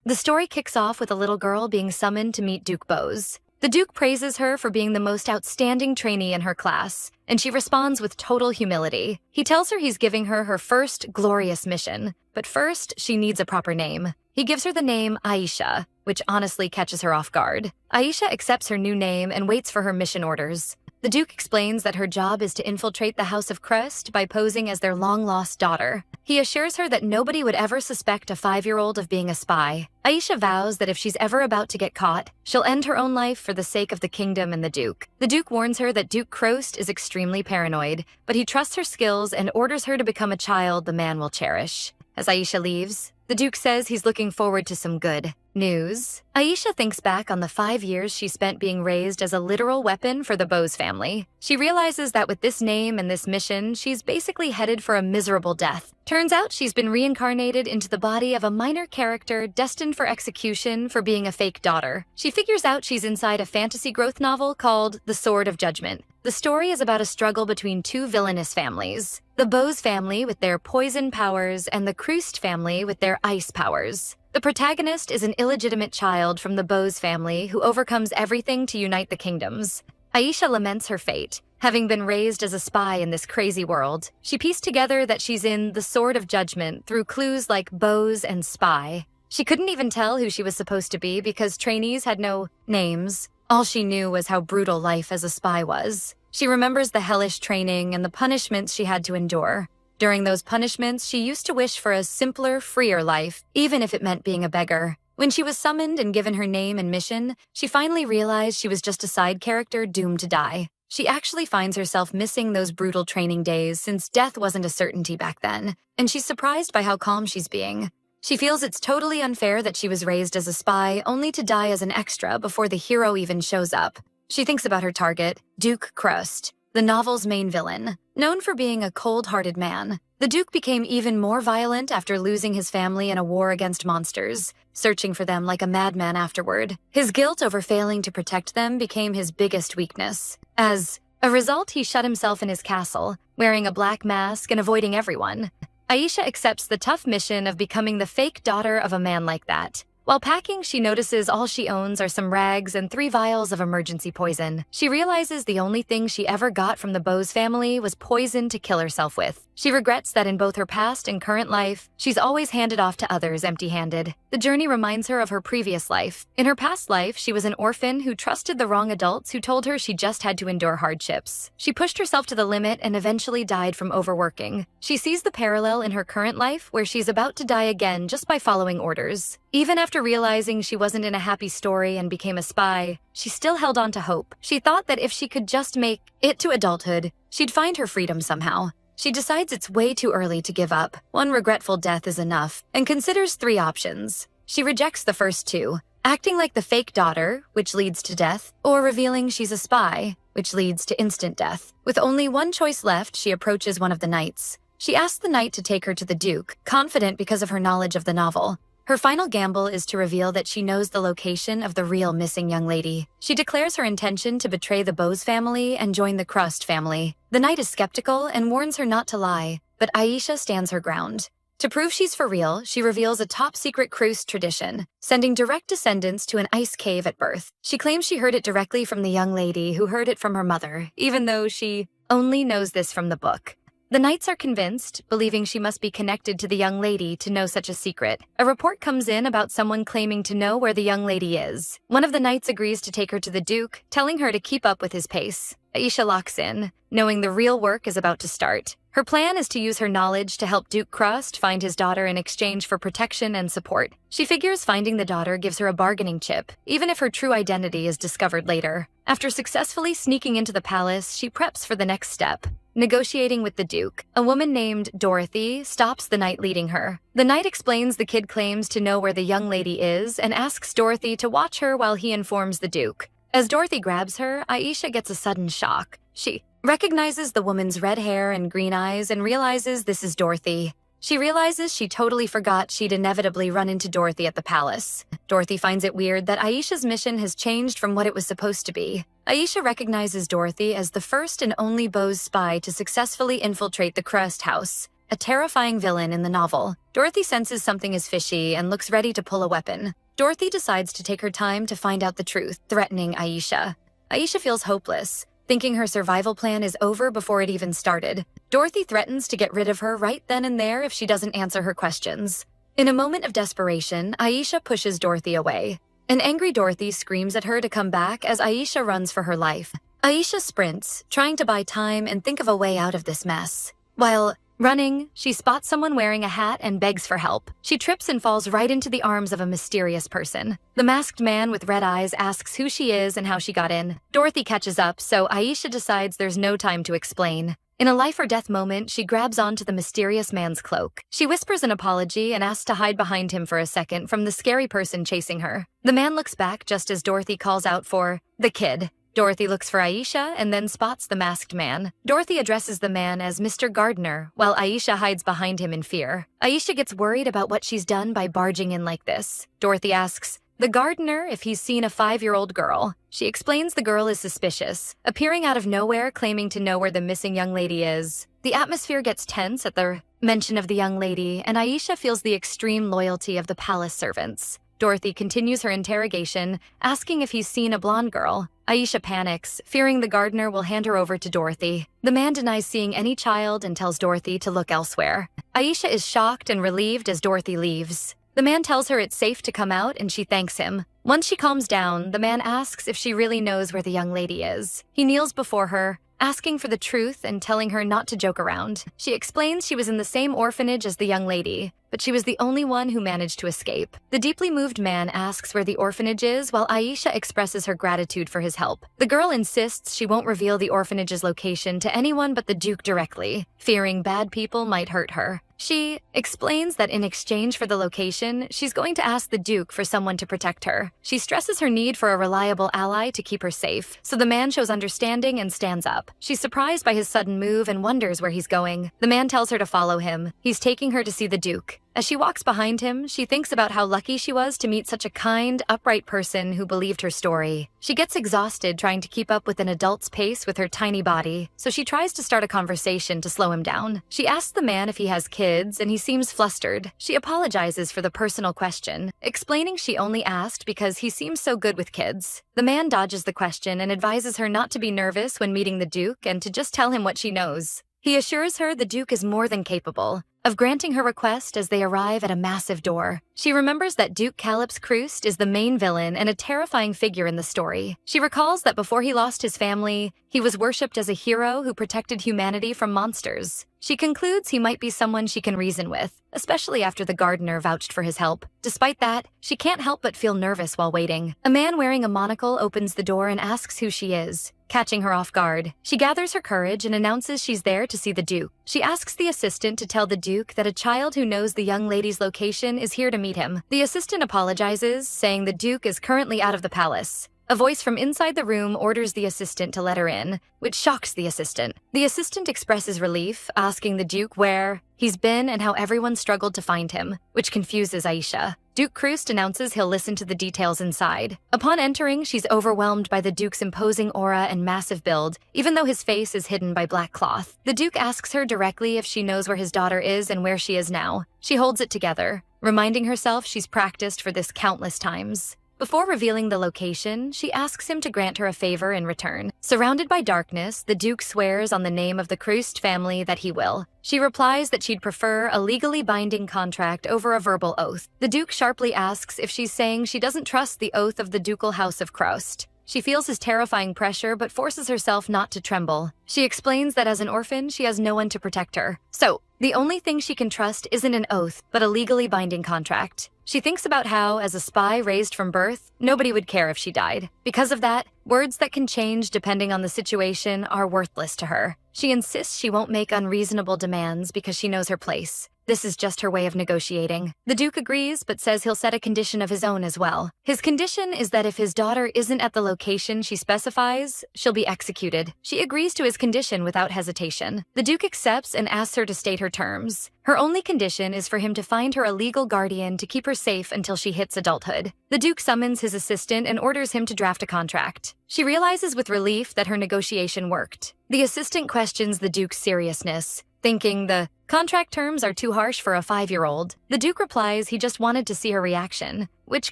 The story kicks off with a little girl being summoned to meet Duke Bose. The Duke praises her for being the most outstanding trainee in her class, and she responds with total humility. He tells her he's giving her her first glorious mission, but first she needs a proper name. He gives her the name Aisha, which honestly catches her off guard. Aisha accepts her new name and waits for her mission orders. The Duke explains that her job is to infiltrate the House of Crust by posing as their long-lost daughter. He assures her that nobody would ever suspect a 5-year-old of being a spy. Aisha vows that if she's ever about to get caught, she'll end her own life for the sake of the kingdom and the Duke. The Duke warns her that Duke Crost is extremely paranoid, but he trusts her skills and orders her to become a child the man will cherish. As Aisha leaves, the Duke says he's looking forward to some good news. Aisha thinks back on the 5 years she spent being raised as a literal weapon for the Bose family. She realizes that with this name and this mission, she's basically headed for a miserable death. Turns out she's been reincarnated into the body of a minor character destined for execution for being a fake daughter. She figures out she's inside a fantasy growth novel called The Sword of Judgment. The story is about a struggle between two villainous families, the Bose family with their poison powers and the Crost family with their ice powers. The protagonist is an illegitimate child from the Bose family who overcomes everything to unite the kingdoms. Aisha laments her fate. Having been raised as a spy in this crazy world, she pieced together that she's in the Sword of Judgment through clues like Bose and spy. She couldn't even tell who she was supposed to be because trainees had no names. All she knew was how brutal life as a spy was. She remembers the hellish training and the punishments she had to endure. During those punishments, she used to wish for a simpler, freer life, even if it meant being a beggar. When she was summoned and given her name and mission, she finally realized she was just a side character doomed to die. She actually finds herself missing those brutal training days since death wasn't a certainty back then, and she's surprised by how calm she's being. She feels it's totally unfair that she was raised as a spy only to die as an extra before the hero even shows up. She thinks about her target, Duke Crost, the novel's main villain. Known for being a cold-hearted man, the Duke became even more violent after losing his family in a war against monsters, searching for them like a madman afterward. His guilt over failing to protect them became his biggest weakness. As a result, he shut himself in his castle, wearing a black mask and avoiding everyone. Aisha accepts the tough mission of becoming the fake daughter of a man like that. While packing, she notices all she owns are some rags and 3 vials of emergency poison. She realizes the only thing she ever got from the Bose family was poison to kill herself with. She regrets that in both her past and current life, she's always handed off to others empty-handed. The journey reminds her of her previous life. In her past life, she was an orphan who trusted the wrong adults who told her she just had to endure hardships. She pushed herself to the limit and eventually died from overworking. She sees the parallel in her current life where she's about to die again just by following orders. Even after realizing she wasn't in a happy story and became a spy, she still held on to hope. She thought that if she could just make it to adulthood, she'd find her freedom somehow. She decides it's way too early to give up. One regretful death is enough, and considers 3 options. She rejects the first 2, acting like the fake daughter, which leads to death, or revealing she's a spy, which leads to instant death. With only one choice left, she approaches one of the knights. She asks the knight to take her to the Duke, confident because of her knowledge of the novel. Her final gamble is to reveal that she knows the location of the real missing young lady. She declares her intention to betray the Bose family and join the Crost family. The knight is skeptical and warns her not to lie, but Aisha stands her ground. To prove she's for real, she reveals a top-secret Crost tradition, sending direct descendants to an ice cave at birth. She claims she heard it directly from the young lady who heard it from her mother, even though she only knows this from the book. The knights are convinced, believing she must be connected to the young lady to know such a secret. A report comes in about someone claiming to know where the young lady is. One of the knights agrees to take her to the Duke, telling her to keep up with his pace. Aisha locks in, knowing the real work is about to start. Her plan is to use her knowledge to help Duke Crost find his daughter in exchange for protection and support. She figures finding the daughter gives her a bargaining chip, even if her true identity is discovered later. After successfully sneaking into the palace, she preps for the next step. Negotiating with the Duke, a woman named Dorothy stops the knight leading her. The knight explains the kid claims to know where the young lady is and asks Dorothy to watch her while he informs the Duke. As Dorothy grabs her, Aisha gets a sudden shock. She recognizes the woman's red hair and green eyes and realizes this is Dorothy. She realizes she totally forgot she'd inevitably run into Dorothy at the palace. Dorothy finds it weird that Aisha's mission has changed from what it was supposed to be. Aisha recognizes Dorothy as the first and only Bose spy to successfully infiltrate the Crust house. a terrifying villain in the novel. Dorothy senses something is fishy and looks ready to pull a weapon. Dorothy decides to take her time to find out the truth, threatening Aisha. Aisha feels hopeless, thinking her survival plan is over before it even started. Dorothy threatens to get rid of her right then and there if she doesn't answer her questions. In a moment of desperation, Aisha pushes Dorothy away. An angry Dorothy screams at her to come back as Aisha runs for her life. Aisha sprints, trying to buy time and think of a way out of this mess. While running, she spots someone wearing a hat and begs for help. She trips and falls right into the arms of a mysterious person. The masked man with red eyes asks who she is and how she got in. Dorothy catches up, so Aisha decides there's no time to explain. In a life-or-death moment, she grabs onto the mysterious man's cloak. She whispers an apology and asks to hide behind him for a second from the scary person chasing her. The man looks back just as Dorothy calls out for the kid. Dorothy looks for Aisha and then spots the masked man. Dorothy addresses the man as Mr. Gardner, while Aisha hides behind him in fear. Aisha gets worried about what she's done by barging in like this. Dorothy asks the gardener if he's seen a 5-year-old girl. She explains the girl is suspicious, appearing out of nowhere claiming to know where the missing young lady is. The atmosphere gets tense at the mention of the young lady, and Aisha feels the extreme loyalty of the palace servants. Dorothy continues her interrogation, asking if he's seen a blonde girl. Aisha panics, fearing the gardener will hand her over to Dorothy. The man denies seeing any child and tells Dorothy to look elsewhere. Aisha is shocked and relieved as Dorothy leaves. The man tells her it's safe to come out and she thanks him. Once she calms down, the man asks if she really knows where the young lady is. He kneels before her, asking for the truth and telling her not to joke around. She explains she was in the same orphanage as the young lady, but she was the only one who managed to escape. The deeply moved man asks where the orphanage is while Aisha expresses her gratitude for his help. The girl insists she won't reveal the orphanage's location to anyone but the Duke directly, fearing bad people might hurt her. She explains that in exchange for the location, she's going to ask the Duke for someone to protect her. She stresses her need for a reliable ally to keep her safe, so the man shows understanding and stands up. She's surprised by his sudden move and wonders where he's going. The man tells her to follow him. He's taking her to see the Duke. As she walks behind him, she thinks about how lucky she was to meet such a kind, upright person who believed her story. She gets exhausted trying to keep up with an adult's pace with her tiny body, so she tries to start a conversation to slow him down. She asks the man if he has kids, and he seems flustered. She apologizes for the personal question, explaining she only asked because he seems so good with kids. The man dodges the question and advises her not to be nervous when meeting the Duke and to just tell him what she knows. He assures her the Duke is more than capable of granting her request as they arrive at a massive door. She remembers that Duke Calyps Krust is the main villain and a terrifying figure in the story. She recalls that before he lost his family, he was worshipped as a hero who protected humanity from monsters. She concludes he might be someone she can reason with, especially after the gardener vouched for his help. Despite that, she can't help but feel nervous while waiting. A man wearing a monocle opens the door and asks who she is, catching her off guard. She gathers her courage and announces she's there to see the Duke. She asks the assistant to tell the Duke that a child who knows the young lady's location is here to meet him. The assistant apologizes, saying the Duke is currently out of the palace. A voice from inside the room orders the assistant to let her in, which shocks the assistant. The assistant expresses relief, asking the Duke where he's been and how everyone struggled to find him, which confuses Aisha. Duke Krust announces he'll listen to the details inside. Upon entering, she's overwhelmed by the Duke's imposing aura and massive build, even though his face is hidden by black cloth. The Duke asks her directly if she knows where his daughter is and where she is now. She holds it together, reminding herself she's practiced for this countless times. Before revealing the location, she asks him to grant her a favor in return. Surrounded by darkness, the Duke swears on the name of the Krust family that he will. She replies that she'd prefer a legally binding contract over a verbal oath. The Duke sharply asks if she's saying she doesn't trust the oath of the ducal house of Krust. She feels his terrifying pressure but forces herself not to tremble. She explains that as an orphan, she has no one to protect her. So, the only thing she can trust isn't an oath, but a legally binding contract. She thinks about how, as a spy raised from birth, nobody would care if she died. Because of that, words that can change depending on the situation are worthless to her. She insists she won't make unreasonable demands because she knows her place. This is just her way of negotiating. The Duke agrees, but says he'll set a condition of his own as well. His condition is that if his daughter isn't at the location she specifies, she'll be executed. She agrees to his condition without hesitation. The Duke accepts and asks her to state her terms. Her only condition is for him to find her a legal guardian to keep her safe until she hits adulthood. The Duke summons his assistant and orders him to draft a contract. She realizes with relief that her negotiation worked. The assistant questions the Duke's seriousness, thinking the Contract terms are too harsh for a 5-year-old. The Duke replies he just wanted to see her reaction, which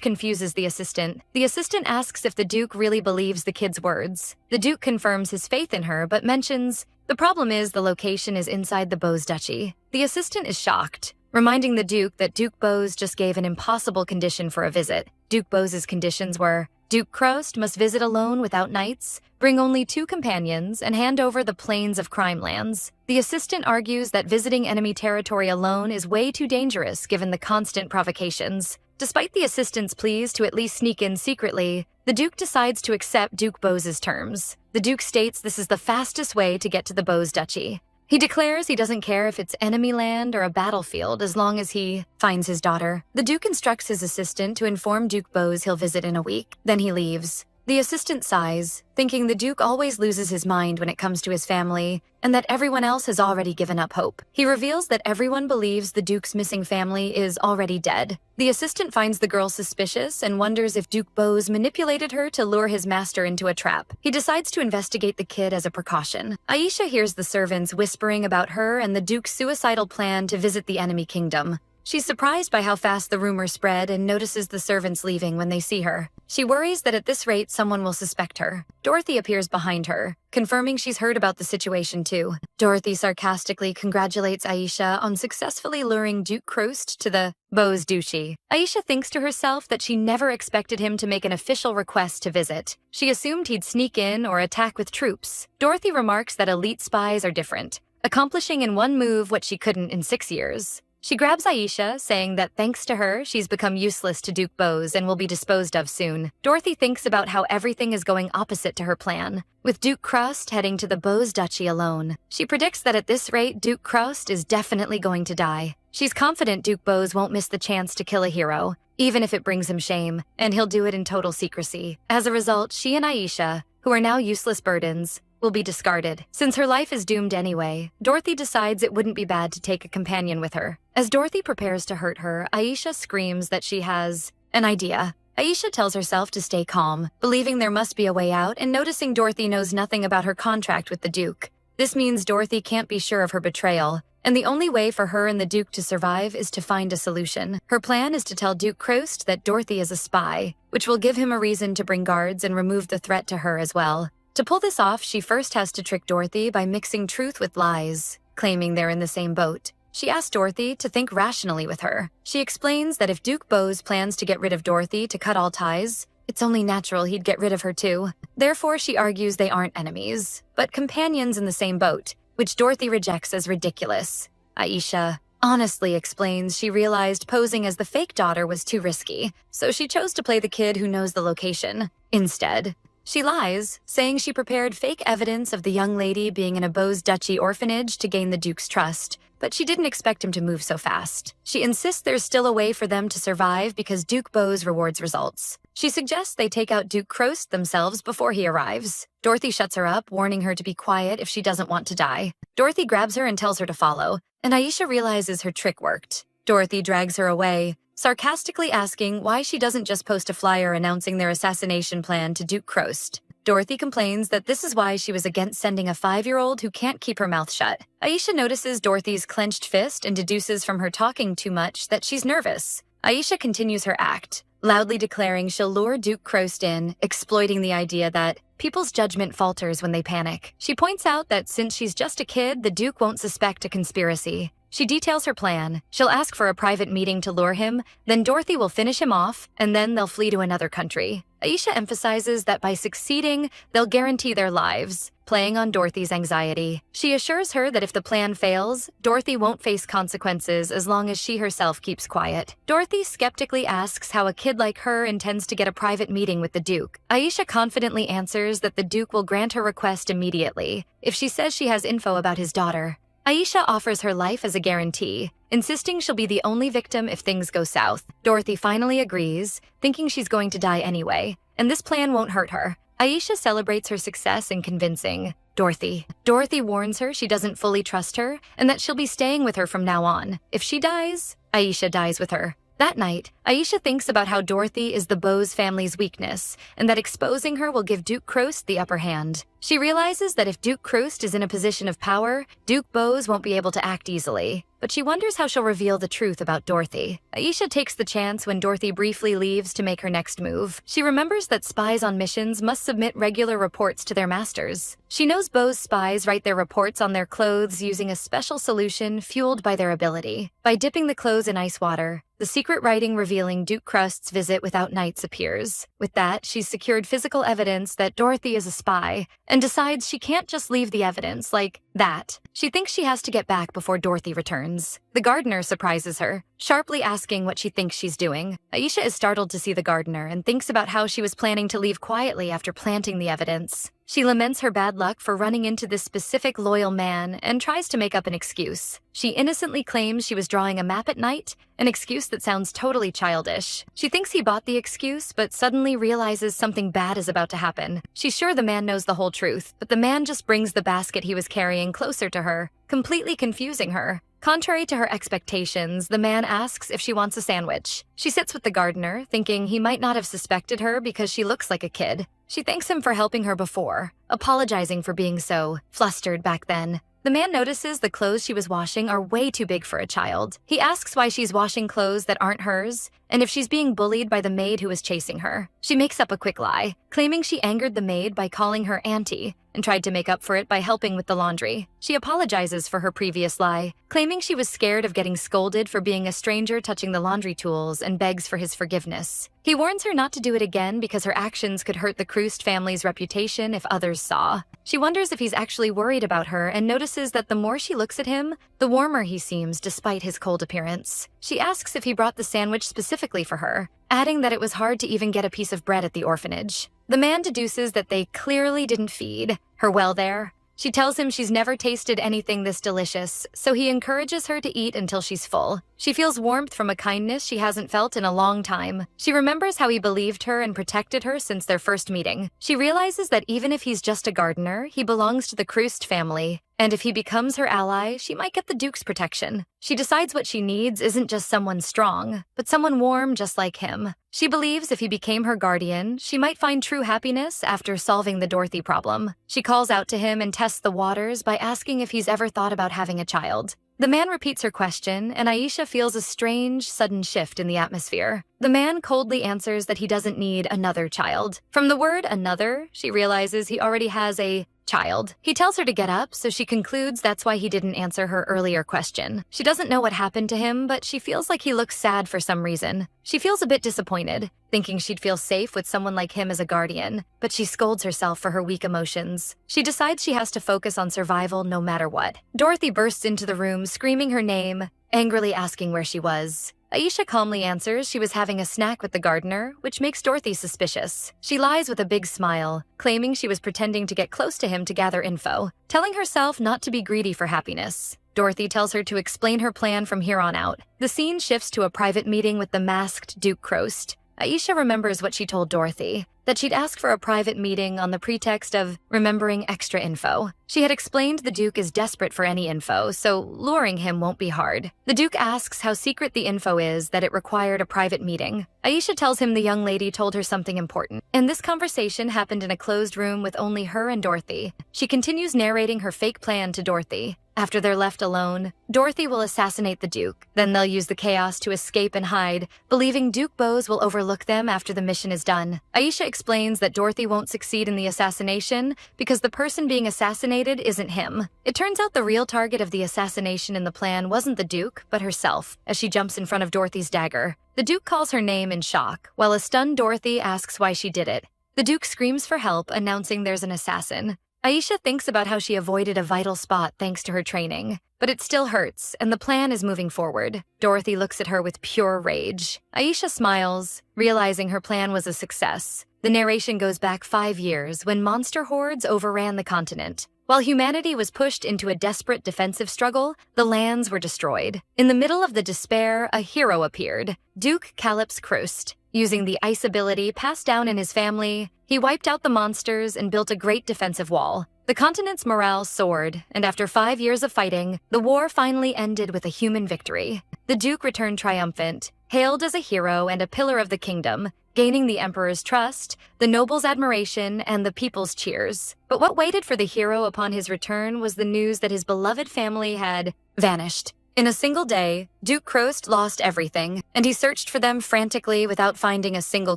confuses the assistant. The assistant asks if the Duke really believes the kid's words. The Duke confirms his faith in her, but mentions, the problem is the location is inside the Bose Duchy. The assistant is shocked, reminding the Duke that Duke Bose just gave an impossible condition for a visit. Duke Bose's conditions were, Duke Crost must visit alone without knights, bring only 2 companions, and hand over the plains of crime lands. The assistant argues that visiting enemy territory alone is way too dangerous given the constant provocations. Despite the assistant's pleas to at least sneak in secretly, the Duke decides to accept Duke Bose's terms. The Duke states this is the fastest way to get to the Bose Duchy. He declares he doesn't care if it's enemy land or a battlefield as long as he finds his daughter. The Duke instructs his assistant to inform Duke Bose he'll visit in a week. Then he leaves. The assistant sighs, thinking the Duke always loses his mind when it comes to his family, and that everyone else has already given up hope. He reveals that everyone believes the Duke's missing family is already dead. The assistant finds the girl suspicious and wonders if Duke Bose manipulated her to lure his master into a trap. He decides to investigate the kid as a precaution. Aisha hears the servants whispering about her and the Duke's suicidal plan to visit the enemy kingdom. She's surprised by how fast the rumor spread and notices the servants leaving when they see her. She worries that at this rate someone will suspect her. Dorothy appears behind her, confirming she's heard about the situation too. Dorothy sarcastically congratulates Aisha on successfully luring Duke Crost to the Bose Duchy. Aisha thinks to herself that she never expected him to make an official request to visit. She assumed he'd sneak in or attack with troops. Dorothy remarks that elite spies are different, accomplishing in one move what she couldn't in 6 years. She grabs Aisha, saying that thanks to her, she's become useless to Duke Bose and will be disposed of soon. Dorothy thinks about how everything is going opposite to her plan, with Duke Crost heading to the Bose Duchy alone. She predicts that at this rate, Duke Crost is definitely going to die. She's confident Duke Bose won't miss the chance to kill a hero, even if it brings him shame, and he'll do it in total secrecy. As a result, she and Aisha, who are now useless burdens, will be discarded. Since her life is doomed anyway, Dorothy decides it wouldn't be bad to take a companion with her. As Dorothy prepares to hurt her, Aisha screams that she has an idea. Aisha tells herself to stay calm, believing there must be a way out and noticing Dorothy knows nothing about her contract with the Duke. This means Dorothy can't be sure of her betrayal, and the only way for her and the Duke to survive is to find a solution. Her plan is to tell Duke Crost that Dorothy is a spy, which will give him a reason to bring guards and remove the threat to her as well. To pull this off, she first has to trick Dorothy by mixing truth with lies, claiming they're in the same boat. She asks Dorothy to think rationally with her. She explains that if Duke Bose plans to get rid of Dorothy to cut all ties, it's only natural he'd get rid of her too. Therefore, she argues they aren't enemies, but companions in the same boat, which Dorothy rejects as ridiculous. Aisha honestly explains she realized posing as the fake daughter was too risky, so she chose to play the kid who knows the location instead. She lies, saying she prepared fake evidence of the young lady being in a Bose Duchy orphanage to gain the Duke's trust, but she didn't expect him to move so fast. She insists there's still a way for them to survive because Duke Bose rewards results. She suggests they take out Duke Crost themselves before he arrives. Dorothy shuts her up, warning her to be quiet if she doesn't want to die. Dorothy grabs her and tells her to follow, and Aisha realizes her trick worked. Dorothy drags her away, sarcastically asking why she doesn't just post a flyer announcing their assassination plan to Duke Crost. Dorothy complains that this is why she was against sending a 5-year-old who can't keep her mouth shut. Aisha notices Dorothy's clenched fist and deduces from her talking too much that she's nervous. Aisha continues her act, loudly declaring she'll lure Duke Crost in, exploiting the idea that people's judgment falters when they panic. She points out that since she's just a kid, the Duke won't suspect a conspiracy. She details her plan. She'll ask for a private meeting to lure him, then Dorothy will finish him off, and then they'll flee to another country. Aisha emphasizes that by succeeding, they'll guarantee their lives, playing on Dorothy's anxiety. She assures her that if the plan fails, Dorothy won't face consequences as long as she herself keeps quiet. Dorothy skeptically asks how a kid like her intends to get a private meeting with the Duke. Aisha confidently answers that the Duke will grant her request immediately if she says she has info about his daughter. Aisha offers her life as a guarantee, insisting she'll be the only victim if things go south. Dorothy finally agrees, thinking she's going to die anyway, and this plan won't hurt her. Aisha celebrates her success in convincing Dorothy. Dorothy warns her she doesn't fully trust her and that she'll be staying with her from now on. If she dies, Aisha dies with her. That night, Aisha thinks about how Dorothy is the Bose family's weakness and that exposing her will give Duke Crost the upper hand. She realizes that if Duke Crost is in a position of power, Duke Bose won't be able to act easily. but she wonders how she'll reveal the truth about Dorothy. Aisha takes the chance when Dorothy briefly leaves to make her next move. She remembers that spies on missions must submit regular reports to their masters. She knows Bo's spies write their reports on their clothes using a special solution fueled by their ability. By dipping the clothes in ice water, the secret writing revealing Duke Crust's visit without Knights appears. With that, she's secured physical evidence that Dorothy is a spy and decides she can't just leave the evidence like that. She thinks she has to get back before Dorothy returns. The gardener surprises her, sharply asking what she thinks she's doing. Aisha is startled to see the gardener and thinks about how she was planning to leave quietly after planting the evidence. She laments her bad luck for running into this specific loyal man and tries to make up an excuse. She innocently claims she was drawing a map at night, an excuse that sounds totally childish. She thinks he bought the excuse, but suddenly realizes something bad is about to happen. She's sure the man knows the whole truth, but the man just brings the basket he was carrying closer to her, completely confusing her. Contrary to her expectations, the man asks if she wants a sandwich. She sits with the gardener, thinking he might not have suspected her because she looks like a kid. She thanks him for helping her before, apologizing for being so flustered back then. The man notices the clothes she was washing are way too big for a child. He asks why she's washing clothes that aren't hers, and if she's being bullied by the maid who was chasing her. She makes up a quick lie, claiming she angered the maid by calling her auntie, and tried to make up for it by helping with the laundry. She apologizes for her previous lie, claiming she was scared of getting scolded for being a stranger touching the laundry tools and begs for his forgiveness. He warns her not to do it again because her actions could hurt the Krust family's reputation if others saw. She wonders if he's actually worried about her and notices that the more she looks at him, the warmer he seems despite his cold appearance. She asks if he brought the sandwich specifically for her, adding that it was hard to even get a piece of bread at the orphanage. The man deduces that they clearly didn't feed her well there. She tells him she's never tasted anything this delicious, so he encourages her to eat until she's full. She feels warmth from a kindness she hasn't felt in a long time. She remembers how he believed her and protected her since their first meeting. She realizes that even if he's just a gardener, he belongs to the Krust family, and if he becomes her ally, she might get the Duke's protection. She decides what she needs isn't just someone strong, but someone warm just like him. She believes if he became her guardian, she might find true happiness after solving the Dorothy problem. She calls out to him and tests the waters by asking if he's ever thought about having a child. The man repeats her question, and Aisha feels a strange, sudden shift in the atmosphere. The man coldly answers that he doesn't need another child. From the word another, she realizes he already has a child. He tells her to get up, so she concludes that's why he didn't answer her earlier question. She doesn't know what happened to him, but she feels like he looks sad for some reason. She feels a bit disappointed, thinking she'd feel safe with someone like him as a guardian, but she scolds herself for her weak emotions. She decides she has to focus on survival no matter what. Dorothy bursts into the room, screaming her name, angrily asking where she was. Aisha calmly answers she was having a snack with the gardener, which makes Dorothy suspicious. She lies with a big smile, claiming she was pretending to get close to him to gather info, telling herself not to be greedy for happiness. Dorothy tells her to explain her plan from here on out. The scene shifts to a private meeting with the masked Duke Crust. Aisha remembers what she told Dorothy, that she'd ask for a private meeting on the pretext of remembering extra info. She had explained the Duke is desperate for any info, so luring him won't be hard. The Duke asks how secret the info is that it required a private meeting. Aisha tells him the young lady told her something important, and this conversation happened in a closed room with only her and Dorothy. She continues narrating her fake plan to Dorothy. After they're left alone, Dorothy will assassinate the Duke. Then they'll use the chaos to escape and hide, believing Duke Bose will overlook them after the mission is done. Aisha explains that Dorothy won't succeed in the assassination because the person being assassinated isn't him. It turns out the real target of the assassination in the plan wasn't the Duke, but herself, as she jumps in front of Dorothy's dagger. The Duke calls her name in shock, while a stunned Dorothy asks why she did it. The Duke screams for help, announcing there's an assassin. Aisha thinks about how she avoided a vital spot thanks to her training, but it still hurts, and the plan is moving forward. Dorothy looks at her with pure rage. Aisha smiles, realizing her plan was a success. The narration goes back 5 years when monster hordes overran the continent. While humanity was pushed into a desperate defensive struggle, the lands were destroyed. In the middle of the despair, a hero appeared, Duke Calyps Crust. Using the ice ability passed down in his family, he wiped out the monsters and built a great defensive wall. The continent's morale soared, and after 5 years of fighting, the war finally ended with a human victory. The Duke returned triumphant, hailed as a hero and a pillar of the kingdom, gaining the Emperor's trust, the nobles' admiration, and the people's cheers. But what waited for the hero upon his return was the news that his beloved family had vanished. In a single day, Duke Crost lost everything, and he searched for them frantically without finding a single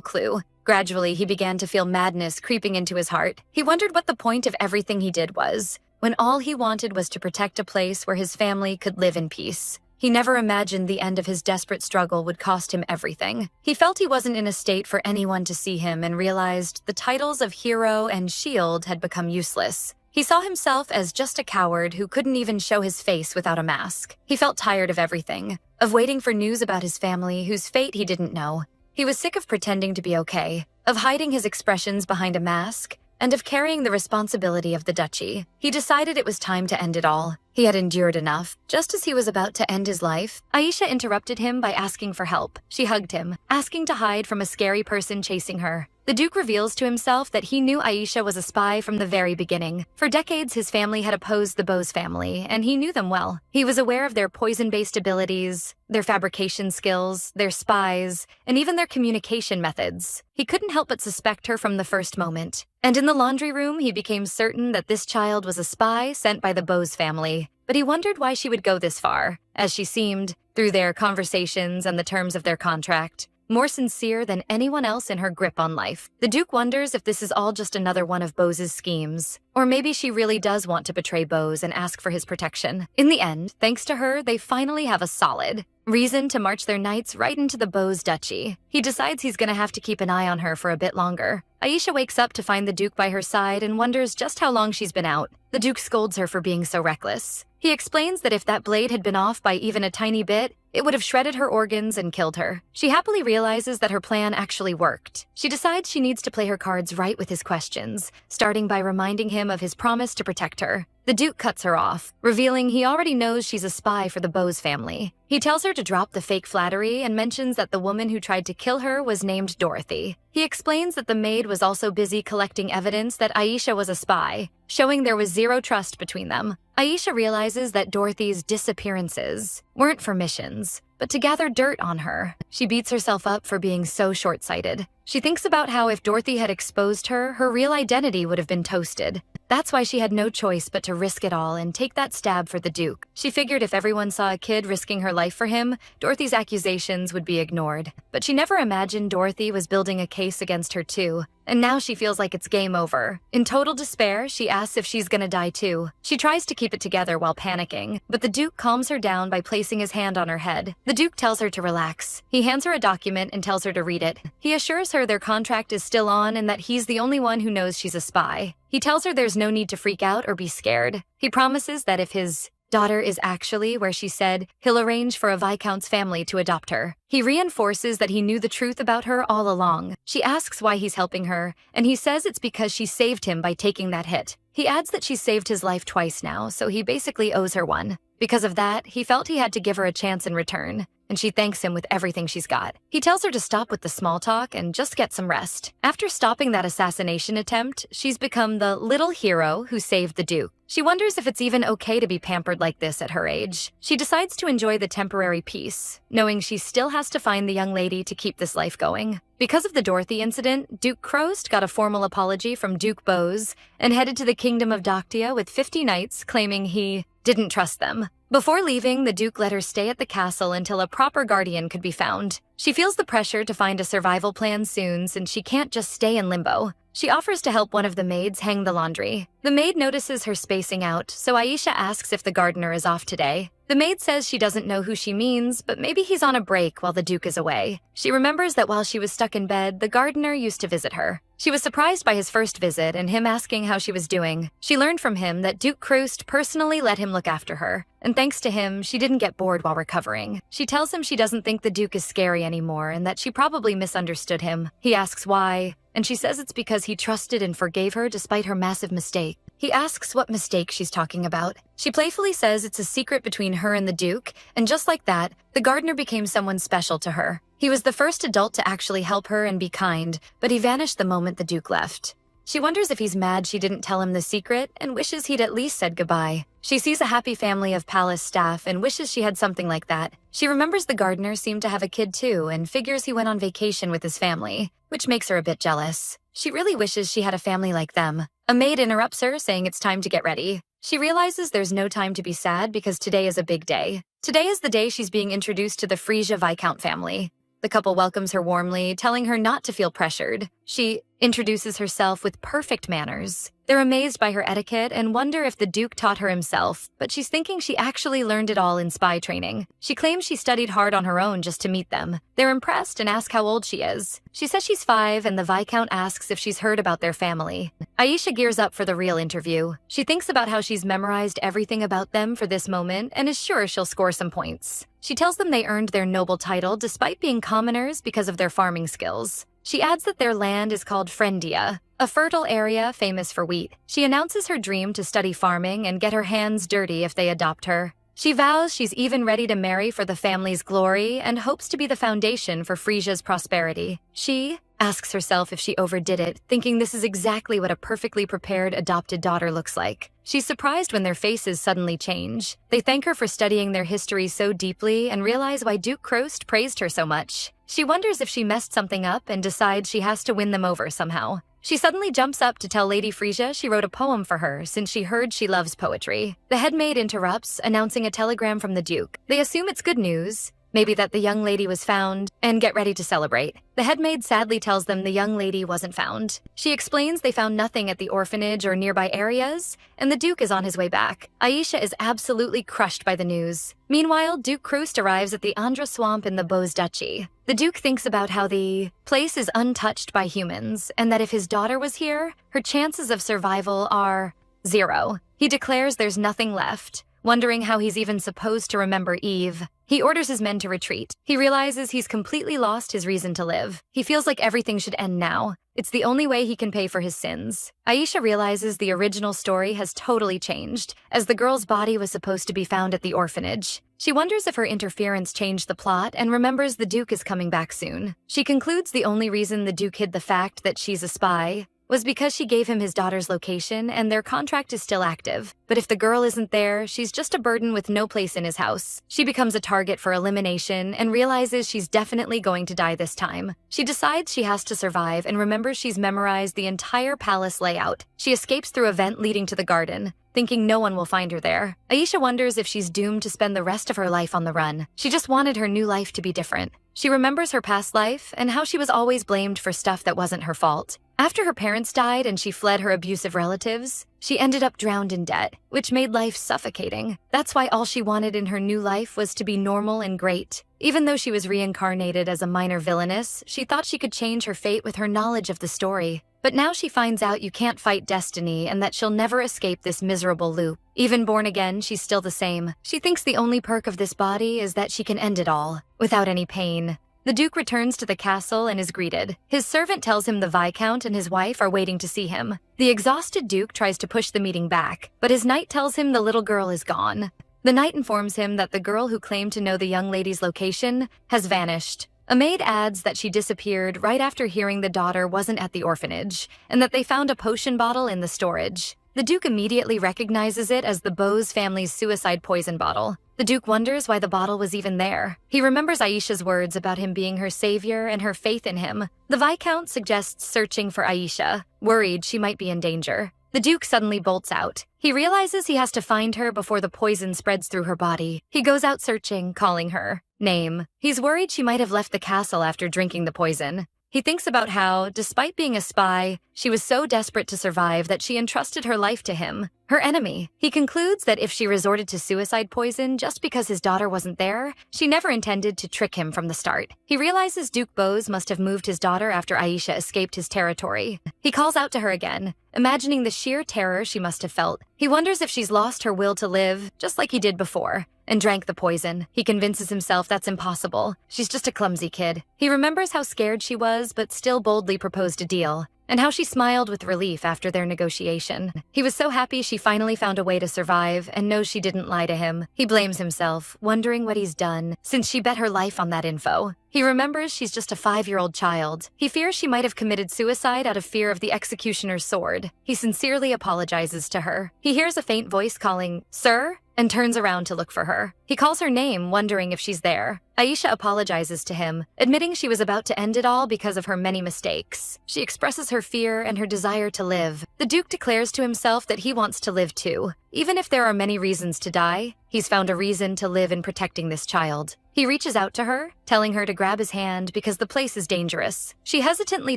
clue. Gradually, he began to feel madness creeping into his heart. He wondered what the point of everything he did was, when all he wanted was to protect a place where his family could live in peace. He never imagined the end of his desperate struggle would cost him everything. He felt he wasn't in a state for anyone to see him and realized the titles of hero and shield had become useless. He saw himself as just a coward who couldn't even show his face without a mask. He felt tired of everything, of waiting for news about his family whose fate he didn't know. He was sick of pretending to be okay, of hiding his expressions behind a mask, and of carrying the responsibility of the duchy. He decided it was time to end it all. He had endured enough. Just as he was about to end his life, Aisha interrupted him by asking for help. She hugged him, asking to hide from a scary person chasing her. The Duke reveals to himself that he knew Aisha was a spy from the very beginning. For decades, his family had opposed the Bose family, and he knew them well. He was aware of their poison-based abilities, their fabrication skills, their spies, and even their communication methods. He couldn't help but suspect her from the first moment. And in the laundry room, he became certain that this child was a spy sent by the Bose family. But he wondered why she would go this far, as she seemed, through their conversations and the terms of their contract, more sincere than anyone else in her grip on life. The Duke wonders if this is all just another one of Bose's schemes, or maybe she really does want to betray Bose and ask for his protection. In the end, thanks to her, they finally have a solid reason to march their knights right into the Bose duchy. He decides he's gonna have to keep an eye on her for a bit longer. Aisha wakes up to find the Duke by her side and wonders just how long she's been out. The Duke scolds her for being so reckless. He explains that if that blade had been off by even a tiny bit, it would have shredded her organs and killed her. She happily realizes that her plan actually worked. She decides she needs to play her cards right with his questions, starting by reminding him of his promise to protect her. The Duke cuts her off, revealing he already knows she's a spy for the Bose family. He tells her to drop the fake flattery and mentions that the woman who tried to kill her was named Dorothy. He explains that the maid was also busy collecting evidence that Aisha was a spy, showing there was zero trust between them. Aisha realizes that Dorothy's disappearances weren't for missions, but to gather dirt on her. She beats herself up for being so short-sighted. She thinks about how if Dorothy had exposed her, her real identity would have been toasted. That's why she had no choice but to risk it all and take that stab for the Duke. She figured if everyone saw a kid risking her life for him, Dorothy's accusations would be ignored. But she never imagined Dorothy was building a case against her too, and now she feels like it's game over. In total despair, she asks if she's gonna die too. She tries to keep it together while panicking, but the Duke calms her down by placing his hand on her head. The Duke tells her to relax. He hands her a document and tells her to read it. He assures her their contract is still on and that he's the only one who knows she's a spy. He tells her there's no need to freak out or be scared. He promises that if his daughter is actually where she said, he'll arrange for a Viscount's family to adopt her. He reinforces that he knew the truth about her all along. She asks why he's helping her, and he says it's because she saved him by taking that hit. He adds that she's saved his life twice now, so he basically owes her one. Because of that, he felt he had to give her a chance in return, and she thanks him with everything she's got. He tells her to stop with the small talk and just get some rest. After stopping that assassination attempt, she's become the little hero who saved the Duke. She wonders if it's even okay to be pampered like this at her age. She decides to enjoy the temporary peace, knowing she still has to find the young lady to keep this life going. Because of the Dorothy incident, Duke Crost got a formal apology from Duke Bose and headed to the Kingdom of Doctia with 50 knights, claiming he didn't trust them. Before leaving, the Duke let her stay at the castle until a proper guardian could be found. She feels the pressure to find a survival plan soon since she can't just stay in limbo. She offers to help one of the maids hang the laundry. The maid notices her spacing out, so Aisha asks if the gardener is off today. The maid says she doesn't know who she means, but maybe he's on a break while the Duke is away. She remembers that while she was stuck in bed, the gardener used to visit her. She was surprised by his first visit and him asking how she was doing. She learned from him that Duke Crost personally let him look after her, and thanks to him, she didn't get bored while recovering. She tells him she doesn't think the Duke is scary anymore and that she probably misunderstood him. He asks why, and she says it's because he trusted and forgave her despite her massive mistake. He asks what mistake she's talking about. She playfully says it's a secret between her and the Duke, and just like that, the gardener became someone special to her. He was the first adult to actually help her and be kind, but he vanished the moment the Duke left. She wonders if he's mad she didn't tell him the secret and wishes he'd at least said goodbye. She sees a happy family of palace staff and wishes she had something like that. She remembers the gardener seemed to have a kid too and figures he went on vacation with his family, which makes her a bit jealous. She really wishes she had a family like them. A maid interrupts her, saying it's time to get ready. She realizes there's no time to be sad because today is a big day. Today is the day she's being introduced to the Frisia Viscount family. The couple welcomes her warmly, telling her not to feel pressured. She introduces herself with perfect manners. They're amazed by her etiquette and wonder if the Duke taught her himself, but she's thinking she actually learned it all in spy training. She claims she studied hard on her own just to meet them. They're impressed and ask how old she is. She says she's 5, and the Viscount asks if she's heard about their family. Aisha gears up for the real interview. She thinks about how she's memorized everything about them for this moment and is sure she'll score some points. She tells them they earned their noble title despite being commoners because of their farming skills. She adds that their land is called Frendia, a fertile area famous for wheat. She announces her dream to study farming and get her hands dirty if they adopt her. She vows she's even ready to marry for the family's glory and hopes to be the foundation for Frisia's prosperity. She asks herself if she overdid it, thinking this is exactly what a perfectly prepared adopted daughter looks like. She's surprised when their faces suddenly change. They thank her for studying their history so deeply and realize why Duke Crost praised her so much. She wonders if she messed something up and decides she has to win them over somehow. She suddenly jumps up to tell Lady Frisia she wrote a poem for her since she heard she loves poetry. The head maid interrupts, announcing a telegram from the Duke. They assume it's good news, maybe that the young lady was found, and get ready to celebrate. The head maid sadly tells them the young lady wasn't found. She explains they found nothing at the orphanage or nearby areas, and the Duke is on his way back. Aisha is absolutely crushed by the news. Meanwhile, Duke Crost arrives at the Andra Swamp in the Bose Duchy. The Duke thinks about how the place is untouched by humans, and that if his daughter was here, her chances of survival are 0. He declares there's nothing left, wondering how he's even supposed to remember Eve. He orders his men to retreat. He realizes he's completely lost his reason to live. He feels like everything should end now. It's the only way he can pay for his sins. Aisha realizes the original story has totally changed, as the girl's body was supposed to be found at the orphanage. She wonders if her interference changed the plot and remembers the Duke is coming back soon. She concludes the only reason the Duke hid the fact that she's a spy was because she gave him his daughter's location and their contract is still active. But if the girl isn't there, she's just a burden with no place in his house. She becomes a target for elimination and realizes she's definitely going to die this time. She decides she has to survive and remembers she's memorized the entire palace layout. She escapes through a vent leading to the garden, thinking no one will find her there. Aisha wonders if she's doomed to spend the rest of her life on the run. She just wanted her new life to be different. She remembers her past life and how she was always blamed for stuff that wasn't her fault. After her parents died and she fled her abusive relatives, she ended up drowned in debt, which made life suffocating. That's why all she wanted in her new life was to be normal and great. Even though she was reincarnated as a minor villainess, she thought she could change her fate with her knowledge of the story. But now she finds out you can't fight destiny and that she'll never escape this miserable loop. Even born again, she's still the same. She thinks the only perk of this body is that she can end it all, without any pain. The Duke returns to the castle and is greeted. His servant tells him the Viscount and his wife are waiting to see him. The exhausted Duke tries to push the meeting back, but his knight tells him the little girl is gone. The knight informs him that the girl who claimed to know the young lady's location has vanished. A maid adds that she disappeared right after hearing the daughter wasn't at the orphanage, and that they found a potion bottle in the storage. The Duke immediately recognizes it as the Bose family's suicide poison bottle. The Duke wonders why the bottle was even there. He remembers Aisha's words about him being her savior and her faith in him. The Viscount suggests searching for Aisha, worried she might be in danger. The Duke suddenly bolts out. He realizes he has to find her before the poison spreads through her body. He goes out searching, calling her name. He's worried she might have left the castle after drinking the poison. He thinks about how, despite being a spy, she was so desperate to survive that she entrusted her life to him, her enemy. He concludes that if she resorted to suicide poison just because his daughter wasn't there, she never intended to trick him from the start. He realizes Duke Bose must have moved his daughter after Aisha escaped his territory. He calls out to her again, imagining the sheer terror she must have felt. He wonders if she's lost her will to live, just like he did before, and drank the poison. He convinces himself that's impossible. She's just a clumsy kid. He remembers how scared she was, but still boldly proposed a deal, and how she smiled with relief after their negotiation. He was so happy she finally found a way to survive and knows she didn't lie to him. He blames himself, wondering what he's done, since she bet her life on that info. He remembers she's just a 5-year-old child. He fears she might have committed suicide out of fear of the executioner's sword. He sincerely apologizes to her. He hears a faint voice calling, "Sir?" and turns around to look for her. He calls her name, wondering if she's there. Aisha apologizes to him, admitting she was about to end it all because of her many mistakes. She expresses her fear and her desire to live. The Duke declares to himself that he wants to live too. Even if there are many reasons to die, he's found a reason to live in protecting this child. He reaches out to her, telling her to grab his hand because the place is dangerous. She hesitantly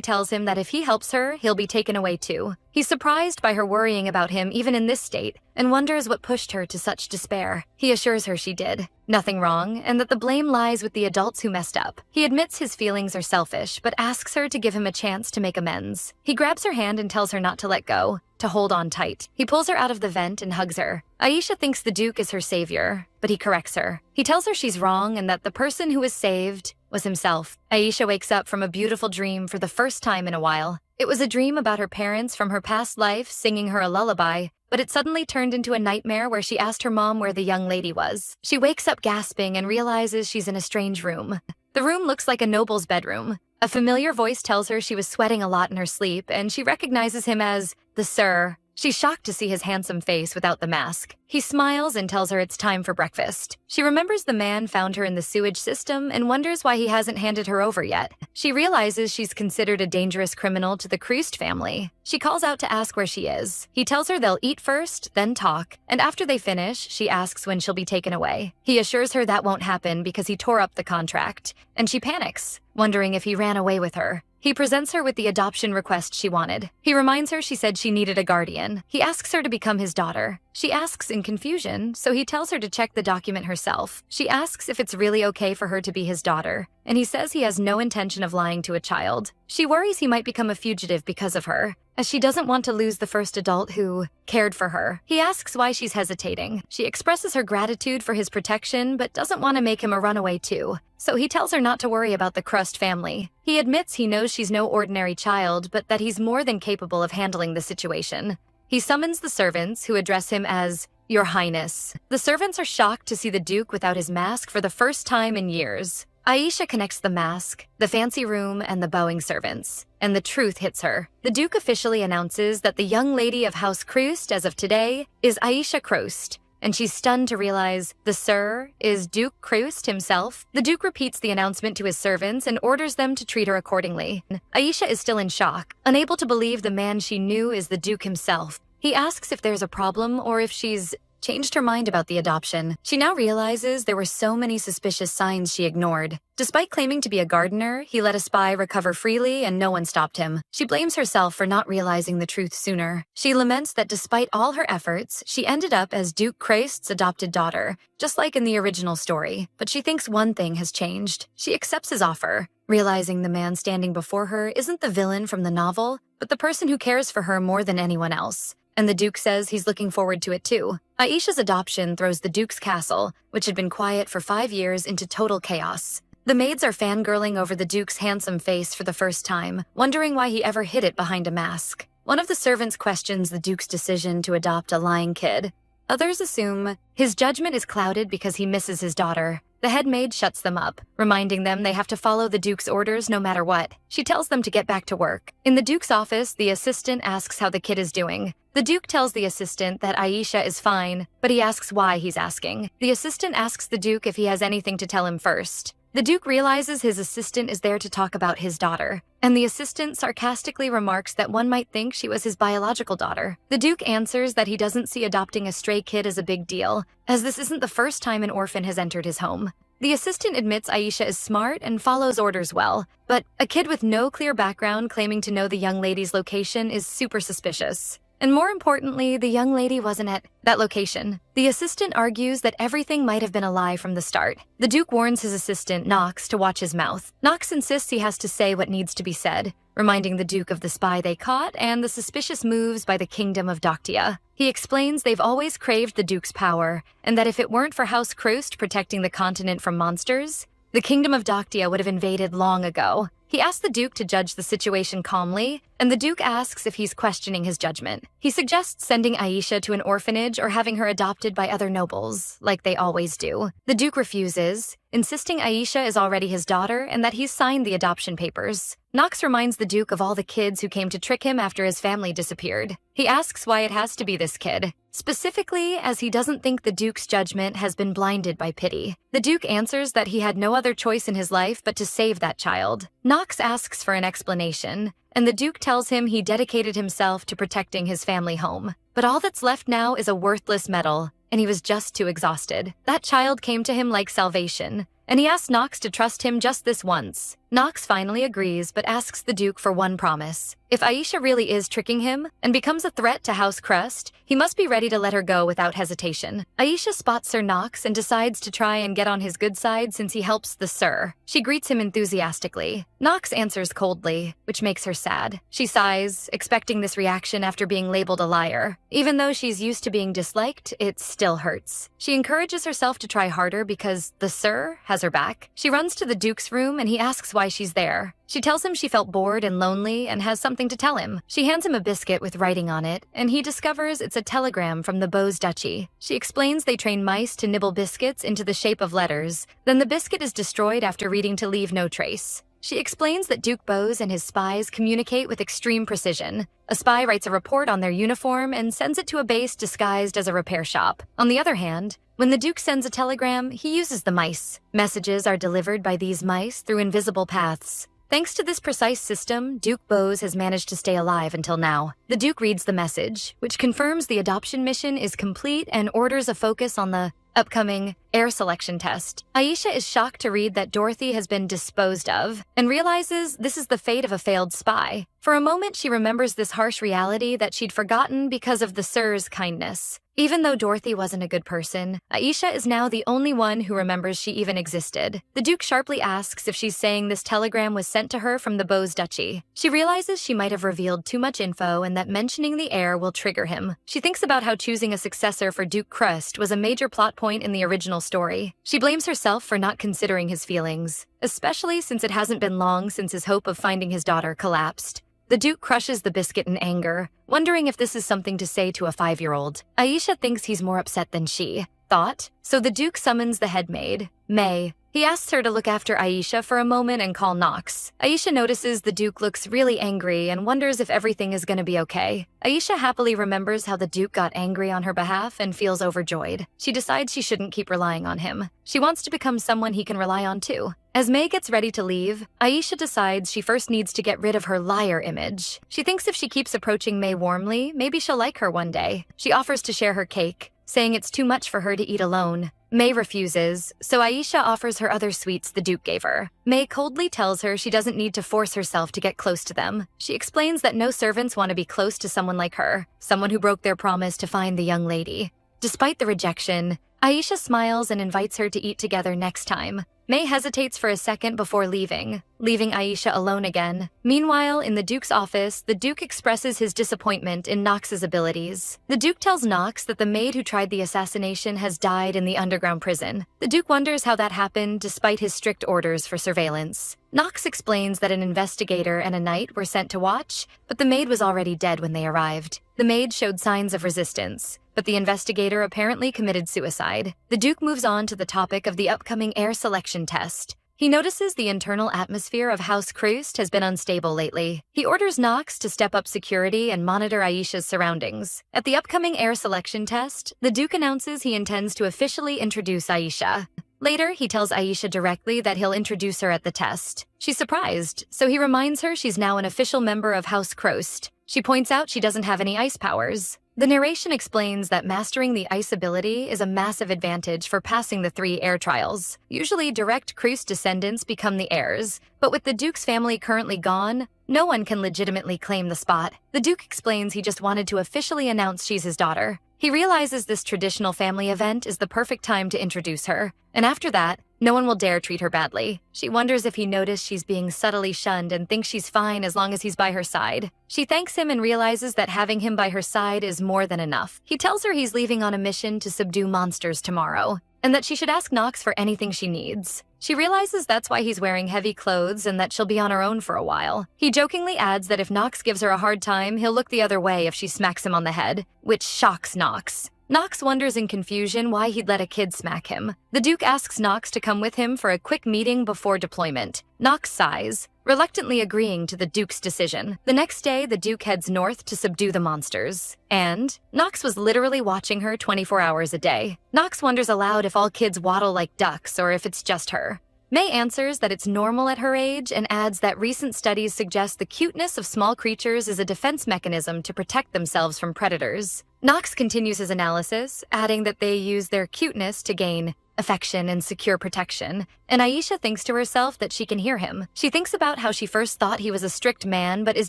tells him that if he helps her, he'll be taken away too. He's surprised by her worrying about him even in this state, and wonders what pushed her to such despair. He assures her she did nothing wrong, and that the blame lies with the adults who messed up. He admits his feelings are selfish, but asks her to give him a chance to make amends. He grabs her hand and tells her not to let go, to hold on tight. He pulls her out of the vent and hugs her. Aisha thinks the Duke is her savior, but he corrects her. He tells her she's wrong and that the person who was saved was himself. Aisha wakes up from a beautiful dream for the first time in a while. It was a dream about her parents from her past life singing her a lullaby, but it suddenly turned into a nightmare where she asked her mom where the young lady was. She wakes up gasping and realizes she's in a strange room. The room looks like a noble's bedroom. A familiar voice tells her she was sweating a lot in her sleep, and she recognizes him as the Sir. She's shocked to see his handsome face without the mask. He smiles and tells her it's time for breakfast. She remembers the man found her in the sewage system and wonders why he hasn't handed her over yet. She realizes she's considered a dangerous criminal to the Krust family. She calls out to ask where she is. He tells her they'll eat first, then talk, and after they finish, she asks when she'll be taken away. He assures her that won't happen because he tore up the contract, and she panics, wondering if he ran away with her. He presents her with the adoption request she wanted. He reminds her she said she needed a guardian. He asks her to become his daughter. She asks in confusion, so he tells her to check the document herself. She asks if it's really okay for her to be his daughter, and he says he has no intention of lying to a child. She worries he might become a fugitive because of her, as she doesn't want to lose the first adult who cared for her. He asks why she's hesitating. She expresses her gratitude for his protection, but doesn't want to make him a runaway too. So he tells her not to worry about the Krust family. He admits he knows she's no ordinary child, but that he's more than capable of handling the situation. He summons the servants, who address him as Your Highness. The servants are shocked to see the Duke without his mask for the first time in years. Aisha connects the mask, the fancy room, and the bowing servants, and the truth hits her. The Duke officially announces that the young lady of House Krust as of today is Aisha Krust, and she's stunned to realize the Sir is Duke Krust himself. The Duke repeats the announcement to his servants and orders them to treat her accordingly. Aisha is still in shock, unable to believe the man she knew is the Duke himself. He asks if there's a problem or if she's changed her mind about the adoption. She now realizes there were so many suspicious signs she ignored. Despite claiming to be a gardener, he let a spy recover freely and no one stopped him. She blames herself for not realizing the truth sooner. She laments that despite all her efforts, she ended up as Duke Krust's adopted daughter, just like in the original story. But she thinks one thing has changed. She accepts his offer, realizing the man standing before her isn't the villain from the novel, but the person who cares for her more than anyone else. And the Duke says he's looking forward to it too. Aisha's adoption throws the Duke's castle, which had been quiet for 5 years, into total chaos. The maids are fangirling over the Duke's handsome face for the first time, wondering why he ever hid it behind a mask. One of the servants questions the Duke's decision to adopt a lying kid. Others assume his judgment is clouded because he misses his daughter. The head maid shuts them up, reminding them they have to follow the Duke's orders no matter what. She tells them to get back to work. In the Duke's office, the assistant asks how the kid is doing. The Duke tells the assistant that Aisha is fine, but he asks why he's asking. The assistant asks the Duke if he has anything to tell him first. The Duke realizes his assistant is there to talk about his daughter, and the assistant sarcastically remarks that one might think she was his biological daughter. The Duke answers that he doesn't see adopting a stray kid as a big deal, as this isn't the first time an orphan has entered his home. The assistant admits Aisha is smart and follows orders well, but a kid with no clear background claiming to know the young lady's location is super suspicious. And more importantly, the young lady wasn't at that location. The assistant argues that everything might have been a lie from the start. The Duke warns his assistant, Knox, to watch his mouth. Knox insists he has to say what needs to be said, reminding the Duke of the spy they caught and the suspicious moves by the Kingdom of Doctia. He explains they've always craved the Duke's power, and that if it weren't for House Krust protecting the continent from monsters, the Kingdom of Doctia would have invaded long ago. He asks the Duke to judge the situation calmly, and the Duke asks if he's questioning his judgment. He suggests sending Aisha to an orphanage or having her adopted by other nobles, like they always do. The Duke refuses. insisting Aisha is already his daughter and that he's signed the adoption papers. Knox reminds the Duke of all the kids who came to trick him after his family disappeared. He asks why it has to be this kid, specifically as he doesn't think the Duke's judgment has been blinded by pity. The Duke answers that he had no other choice in his life but to save that child. Knox asks for an explanation, and the Duke tells him he dedicated himself to protecting his family home. But all that's left now is a worthless medal, and he was just too exhausted. That child came to him like salvation, and he asks Knox to trust him just this once. Knox finally agrees but asks the Duke for one promise. If Aisha really is tricking him and becomes a threat to House Crest, he must be ready to let her go without hesitation. Aisha spots Sir Knox and decides to try and get on his good side since he helps the Sir. She greets him enthusiastically. Knox answers coldly, which makes her sad. She sighs, expecting this reaction after being labeled a liar. Even though she's used to being disliked, it still hurts. She encourages herself to try harder because the Sir has her back. She runs to the Duke's room and he asks why she's there. She tells him she felt bored and lonely and has something to tell him. She hands him a biscuit with writing on it, and he discovers it's a telegram from the Bose Duchy. She explains they train mice to nibble biscuits into the shape of letters. Then the biscuit is destroyed after reading to leave no trace. She explains that Duke Bose and his spies communicate with extreme precision. A spy writes a report on their uniform and sends it to a base disguised as a repair shop. On the other hand, when the Duke sends a telegram, he uses the mice. Messages are delivered by these mice through invisible paths. Thanks to this precise system, Duke Bose has managed to stay alive until now. The Duke reads the message, which confirms the adoption mission is complete and orders a focus on the upcoming air selection test. Aisha is shocked to read that Dorothy has been disposed of and realizes this is the fate of a failed spy. For a moment, she remembers this harsh reality that she'd forgotten because of the Sir's kindness. Even though Dorothy wasn't a good person, Aisha is now the only one who remembers she even existed. The Duke sharply asks if she's saying this telegram was sent to her from the Bose Duchy. She realizes she might have revealed too much info and that mentioning the heir will trigger him. She thinks about how choosing a successor for Duke Crest was a major plot point in the original story. She blames herself for not considering his feelings, especially since it hasn't been long since his hope of finding his daughter collapsed. The Duke crushes the biscuit in anger, wondering if this is something to say to a 5-year-old. Aisha thinks he's more upset than she thought, so the Duke summons the head maid, May. He asks her to look after Aisha for a moment and call Knox. Aisha notices the Duke looks really angry and wonders if everything is going to be okay. Aisha happily remembers how the Duke got angry on her behalf and feels overjoyed. She decides she shouldn't keep relying on him. She wants to become someone he can rely on too. As May gets ready to leave, Aisha decides she first needs to get rid of her liar image. She thinks if she keeps approaching May warmly, maybe she'll like her one day. She offers to share her cake, saying it's too much for her to eat alone. May refuses, so Aisha offers her other sweets the Duke gave her. May coldly tells her she doesn't need to force herself to get close to them. She explains that no servants want to be close to someone like her, someone who broke their promise to find the young lady. Despite the rejection, Aisha smiles and invites her to eat together next time. May hesitates for a second before leaving Aisha alone again. Meanwhile, in the Duke's office, the Duke expresses his disappointment in Knox's abilities. The Duke tells Knox that the maid who tried the assassination has died in the underground prison. The Duke wonders how that happened despite his strict orders for surveillance. Knox explains that an investigator and a knight were sent to watch, but the maid was already dead when they arrived. The maid showed signs of resistance, but the investigator apparently committed suicide. The Duke moves on to the topic of the upcoming air selection test. He notices the internal atmosphere of House Crest has been unstable lately. He orders Knox to step up security and monitor Aisha's surroundings. At the upcoming air selection test, the Duke announces he intends to officially introduce Aisha. Later, he tells Aisha directly that he'll introduce her at the test. She's surprised, so he reminds her she's now an official member of House Crest. She points out she doesn't have any ice powers. The narration explains that mastering the ice ability is a massive advantage for passing the 3 air trials. Usually, direct Crest descendants become the heirs, but with the Duke's family currently gone, no one can legitimately claim the spot. The Duke explains he just wanted to officially announce she's his daughter. He realizes this traditional family event is the perfect time to introduce her, and after that, no one will dare treat her badly. She wonders if he noticed she's being subtly shunned and thinks she's fine as long as he's by her side. She thanks him and realizes that having him by her side is more than enough. He tells her he's leaving on a mission to subdue monsters tomorrow, and that she should ask Knox for anything she needs. She realizes that's why he's wearing heavy clothes and that she'll be on her own for a while. He jokingly adds that if Knox gives her a hard time, he'll look the other way if she smacks him on the head, which shocks Knox. Knox wonders in confusion why he'd let a kid smack him. The Duke asks Knox to come with him for a quick meeting before deployment. Knox sighs, reluctantly agreeing to the Duke's decision. The next day, the Duke heads north to subdue the monsters. And Knox was literally watching her 24 hours a day. Knox wonders aloud if all kids waddle like ducks or if it's just her. May answers that it's normal at her age and adds that recent studies suggest the cuteness of small creatures is a defense mechanism to protect themselves from predators. Knox continues his analysis, adding that they use their cuteness to gain affection and secure protection, and Aisha thinks to herself that she can hear him. She thinks about how she first thought he was a strict man but is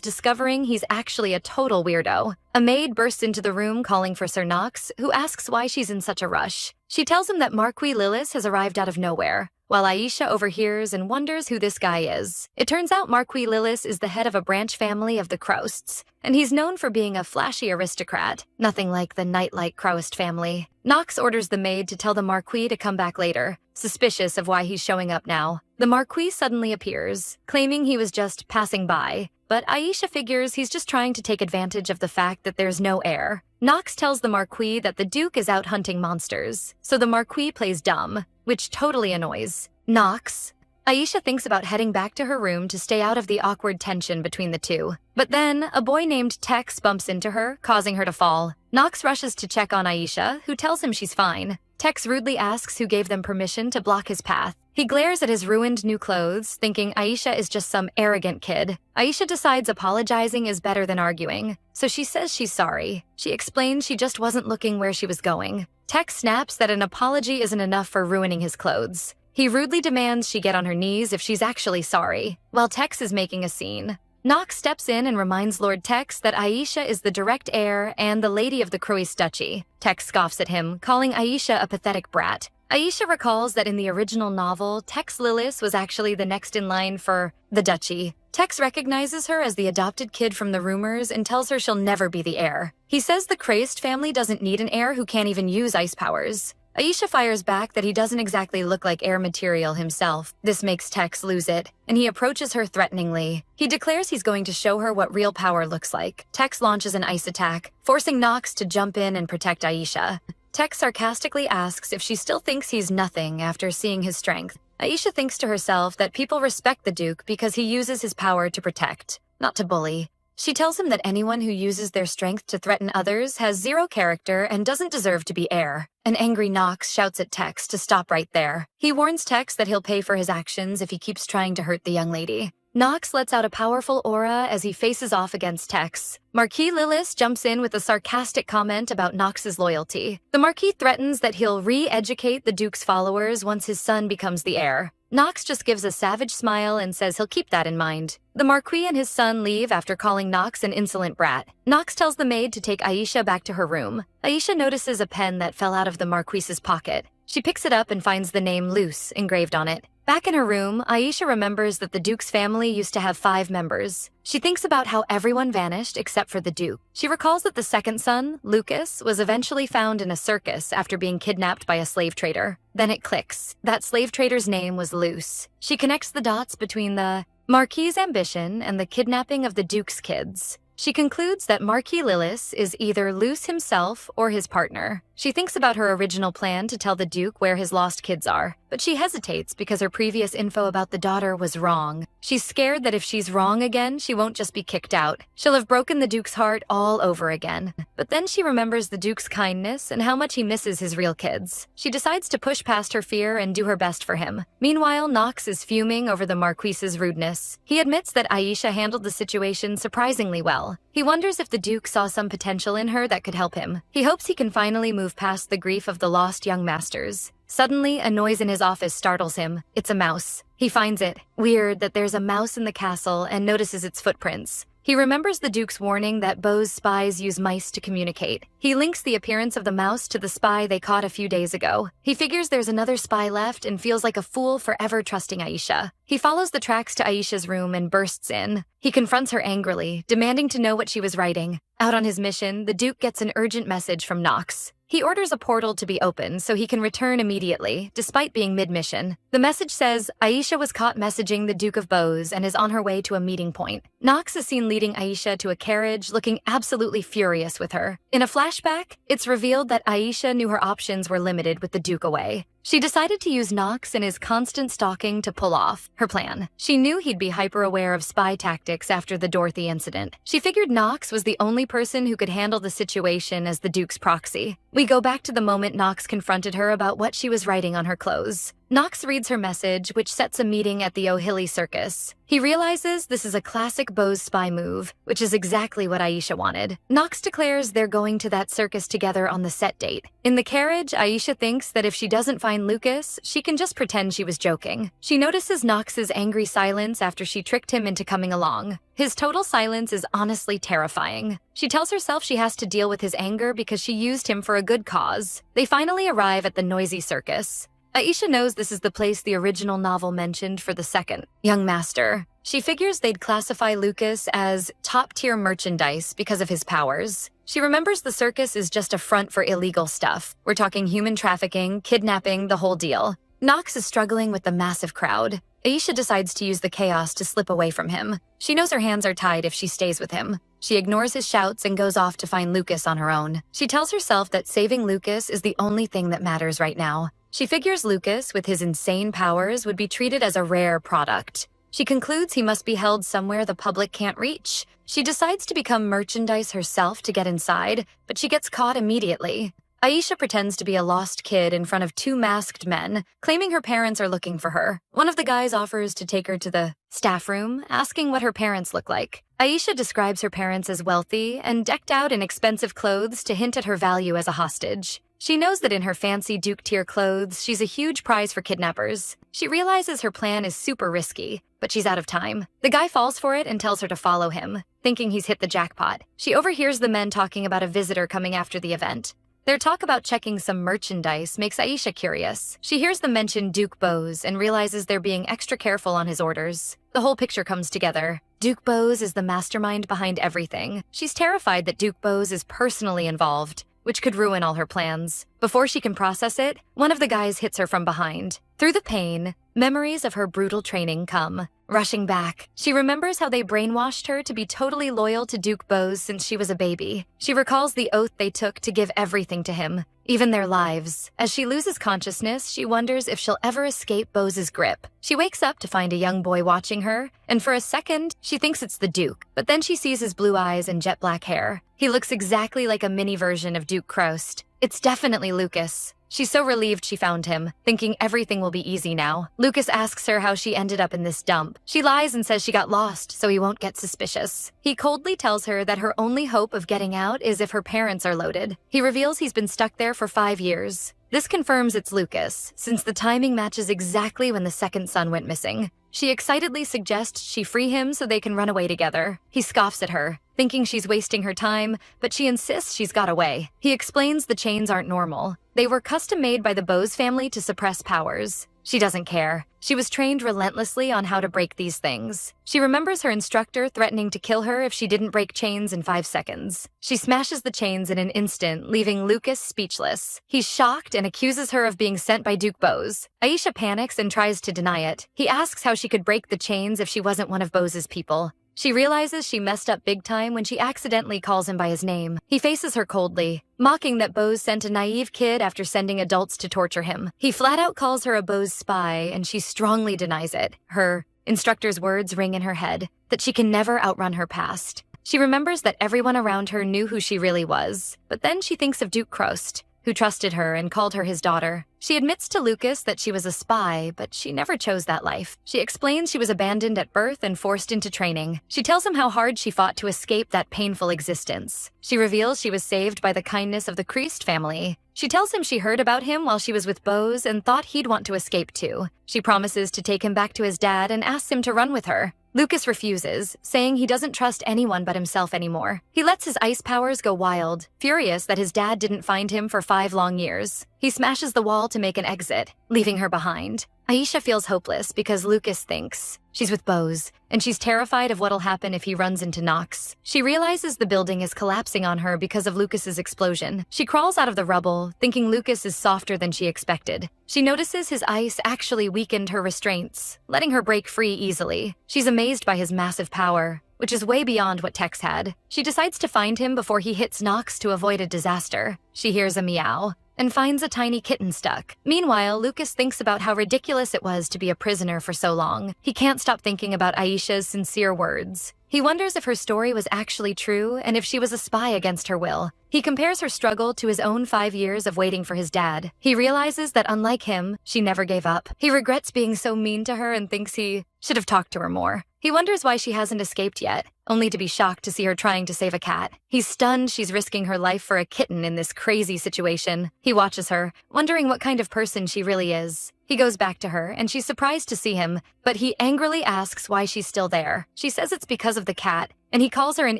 discovering he's actually a total weirdo. A maid bursts into the room calling for Sir Knox, who asks why she's in such a rush. She tells him that Marquis Lillis has arrived out of nowhere, while Aisha overhears and wonders who this guy is. It turns out Marquis Lillis is the head of a branch family of the Crousts, and he's known for being a flashy aristocrat, nothing like the Nightlight Croust family. Knox orders the maid to tell the Marquis to come back later, suspicious of why he's showing up now. The Marquis suddenly appears, claiming he was just passing by, but Aisha figures he's just trying to take advantage of the fact that there's no heir. Knox tells the Marquis that the Duke is out hunting monsters, so the Marquis plays dumb, which totally annoys Knox. Aisha thinks about heading back to her room to stay out of the awkward tension between the two. But then, a boy named Tex bumps into her, causing her to fall. Knox rushes to check on Aisha, who tells him she's fine. Tex rudely asks who gave them permission to block his path. He glares at his ruined new clothes, thinking Aisha is just some arrogant kid. Aisha decides apologizing is better than arguing, so she says she's sorry. She explains she just wasn't looking where she was going. Tex snaps that an apology isn't enough for ruining his clothes. He rudely demands she get on her knees if she's actually sorry, while Tex is making a scene. Knox steps in and reminds Lord Tex that Aisha is the direct heir and the lady of the Croist Duchy. Tex scoffs at him, calling Aisha a pathetic brat. Aisha recalls that in the original novel, Tex Lillis was actually the next in line for the duchy. Tex recognizes her as the adopted kid from the rumors and tells her she'll never be the heir. He says the Croist family doesn't need an heir who can't even use ice powers. Aisha fires back that he doesn't exactly look like heir material himself. This makes Tex lose it, and he approaches her threateningly. He declares he's going to show her what real power looks like. Tex launches an ice attack, forcing Knox to jump in and protect Aisha. Tex sarcastically asks if she still thinks he's nothing after seeing his strength. Aisha thinks to herself that people respect the Duke because he uses his power to protect, not to bully. She tells him that anyone who uses their strength to threaten others has zero character and doesn't deserve to be heir. An angry Knox shouts at Tex to stop right there. He warns Tex that he'll pay for his actions if he keeps trying to hurt the young lady. Knox lets out a powerful aura as he faces off against Tex. Marquis Lillis jumps in with a sarcastic comment about Knox's loyalty. The Marquis threatens that he'll re-educate the Duke's followers once his son becomes the heir. Knox just gives a savage smile and says he'll keep that in mind. The Marquis and his son leave after calling Knox an insolent brat. Knox tells the maid to take Aisha back to her room. Aisha notices a pen that fell out of the Marquis's pocket. She picks it up and finds the name Luce engraved on it. Back in her room, Aisha remembers that the Duke's family used to have 5 members. She thinks about how everyone vanished except for the Duke. She recalls that the second son, Lucas, was eventually found in a circus after being kidnapped by a slave trader. Then it clicks. That slave trader's name was Luce. She connects the dots between the Marquis' ambition and the kidnapping of the Duke's kids. She concludes that Marquis Lillis is either Luce himself or his partner. She thinks about her original plan to tell the Duke where his lost kids are, but she hesitates because her previous info about the daughter was wrong. She's scared that if she's wrong again, she won't just be kicked out. She'll have broken the Duke's heart all over again. But then she remembers the Duke's kindness and how much he misses his real kids. She decides to push past her fear and do her best for him. Meanwhile, Knox is fuming over the Marquis's rudeness. He admits that Aisha handled the situation surprisingly well. He wonders if the Duke saw some potential in her that could help him. He hopes he can finally move past the grief of the lost young masters. Suddenly, a noise in his office startles him. It's a mouse. He finds it weird that there's a mouse in the castle and notices its footprints. He remembers the Duke's warning that Beau's spies use mice to communicate. He links the appearance of the mouse to the spy they caught a few days ago. He figures there's another spy left and feels like a fool forever trusting Aisha. He follows the tracks to Aisha's room and bursts in. He confronts her angrily, demanding to know what she was writing. Out on his mission, the Duke gets an urgent message from Knox. He orders a portal to be opened so he can return immediately, despite being mid-mission. The message says Aisha was caught messaging the Duke of Bose and is on her way to a meeting point. Nox is seen leading Aisha to a carriage, looking absolutely furious with her. In a flashback, it's revealed that Aisha knew her options were limited with the Duke away. She decided to use Nox and his constant stalking to pull off her plan. She knew he'd be hyper-aware of spy tactics after the Dorothy incident. She figured Nox was the only person who could handle the situation as the Duke's proxy. We go back to the moment Nox confronted her about what she was writing on her clothes. Nox reads her message, which sets a meeting at the O'Hilly Circus. He realizes this is a classic Bose spy move, which is exactly what Aisha wanted. Nox declares they're going to that circus together on the set date. In the carriage, Aisha thinks that if she doesn't find Lucas, she can just pretend she was joking. She notices Nox's angry silence after she tricked him into coming along. His total silence is honestly terrifying. She tells herself she has to deal with his anger because she used him for a good cause. They finally arrive at the noisy circus. Aisha knows this is the place the original novel mentioned for the second, young master. She figures they'd classify Lucas as top-tier merchandise because of his powers. She remembers the circus is just a front for illegal stuff. We're talking human trafficking, kidnapping, the whole deal. Nox is struggling with the massive crowd. Aisha decides to use the chaos to slip away from him. She knows her hands are tied if she stays with him. She ignores his shouts and goes off to find Lucas on her own. She tells herself that saving Lucas is the only thing that matters right now. She figures Lucas, with his insane powers, would be treated as a rare product. She concludes he must be held somewhere the public can't reach. She decides to become merchandise herself to get inside, but she gets caught immediately. Aisha pretends to be a lost kid in front of two masked men, claiming her parents are looking for her. One of the guys offers to take her to the staff room, asking what her parents look like. Aisha describes her parents as wealthy and decked out in expensive clothes to hint at her value as a hostage. She knows that in her fancy Duke-tier clothes, she's a huge prize for kidnappers. She realizes her plan is super risky, but she's out of time. The guy falls for it and tells her to follow him, thinking he's hit the jackpot. She overhears the men talking about a visitor coming after the event. Their talk about checking some merchandise makes Aisha curious. She hears them mention Duke Bose and realizes they're being extra careful on his orders. The whole picture comes together. Duke Bose is the mastermind behind everything. She's terrified that Duke Bose is personally involved, which could ruin all her plans. Before she can process it, one of the guys hits her from behind. Through the pain, memories of her brutal training come rushing back. She remembers how they brainwashed her to be totally loyal to Duke Bose since she was a baby. She recalls the oath they took to give everything to him, even their lives. As she loses consciousness, she wonders if she'll ever escape Bose's grip. She wakes up to find a young boy watching her, and for a second, she thinks it's the Duke. But then she sees his blue eyes and jet black hair. He looks exactly like a mini version of Duke Croust. It's definitely Lucas. She's so relieved she found him, thinking everything will be easy now. Lucas asks her how she ended up in this dump. She lies and says she got lost, so he won't get suspicious. He coldly tells her that her only hope of getting out is if her parents are loaded. He reveals he's been stuck there for 5 years. This confirms it's Lucas, since the timing matches exactly when the second son went missing. She excitedly suggests she free him so they can run away together. He scoffs at her, thinking she's wasting her time, but she insists she's got away. He explains the chains aren't normal. They were custom-made by the Bose family to suppress powers. She doesn't care. She was trained relentlessly on how to break these things. She remembers her instructor threatening to kill her if she didn't break chains in 5 seconds. She smashes the chains in an instant, leaving Lucas speechless. He's shocked and accuses her of being sent by Duke Bose. Aisha panics and tries to deny it. He asks how she could break the chains if she wasn't one of Bose's people. She realizes she messed up big time when she accidentally calls him by his name. He faces her coldly, mocking that Bose sent a naive kid after sending adults to torture him. He flat out calls her a Bose spy, and she strongly denies it. Her instructor's words ring in her head, that she can never outrun her past. She remembers that everyone around her knew who she really was, but then she thinks of Duke Croust, who trusted her and called her his daughter. She admits to Lucas that she was a spy, but she never chose that life. She explains she was abandoned at birth and forced into training. She tells him how hard she fought to escape that painful existence. She reveals she was saved by the kindness of the Christ family. She tells him she heard about him while she was with Bose and thought he'd want to escape too. She promises to take him back to his dad and asks him to run with her. Lucas refuses, saying he doesn't trust anyone but himself anymore. He lets his ice powers go wild, furious that his dad didn't find him for 5 long years. He smashes the wall to make an exit, leaving her behind. Aisha feels hopeless because Lucas thinks She's with Bose, and she's terrified of what'll happen if he runs into Knox. She realizes the building is collapsing on her because of Lucas's explosion. She crawls out of the rubble, thinking Lucas is softer than she expected. She notices his ice actually weakened her restraints, letting her break free easily. She's amazed by his massive power, which is way beyond what Tex had. She decides to find him before he hits Knox to avoid a disaster. She hears a meow and finds a tiny kitten stuck. Meanwhile, Lucas thinks about how ridiculous it was to be a prisoner for so long. He can't stop thinking about Aisha's sincere words. He wonders if her story was actually true and if she was a spy against her will. He compares her struggle to his own 5 years of waiting for his dad. He realizes that unlike him, she never gave up. He regrets being so mean to her and thinks he should have talked to her more. He wonders why she hasn't escaped yet, only to be shocked to see her trying to save a cat. He's stunned she's risking her life for a kitten in this crazy situation. He watches her, wondering what kind of person she really is. He goes back to her, and she's surprised to see him, but he angrily asks why she's still there. She says it's because of the cat, and he calls her an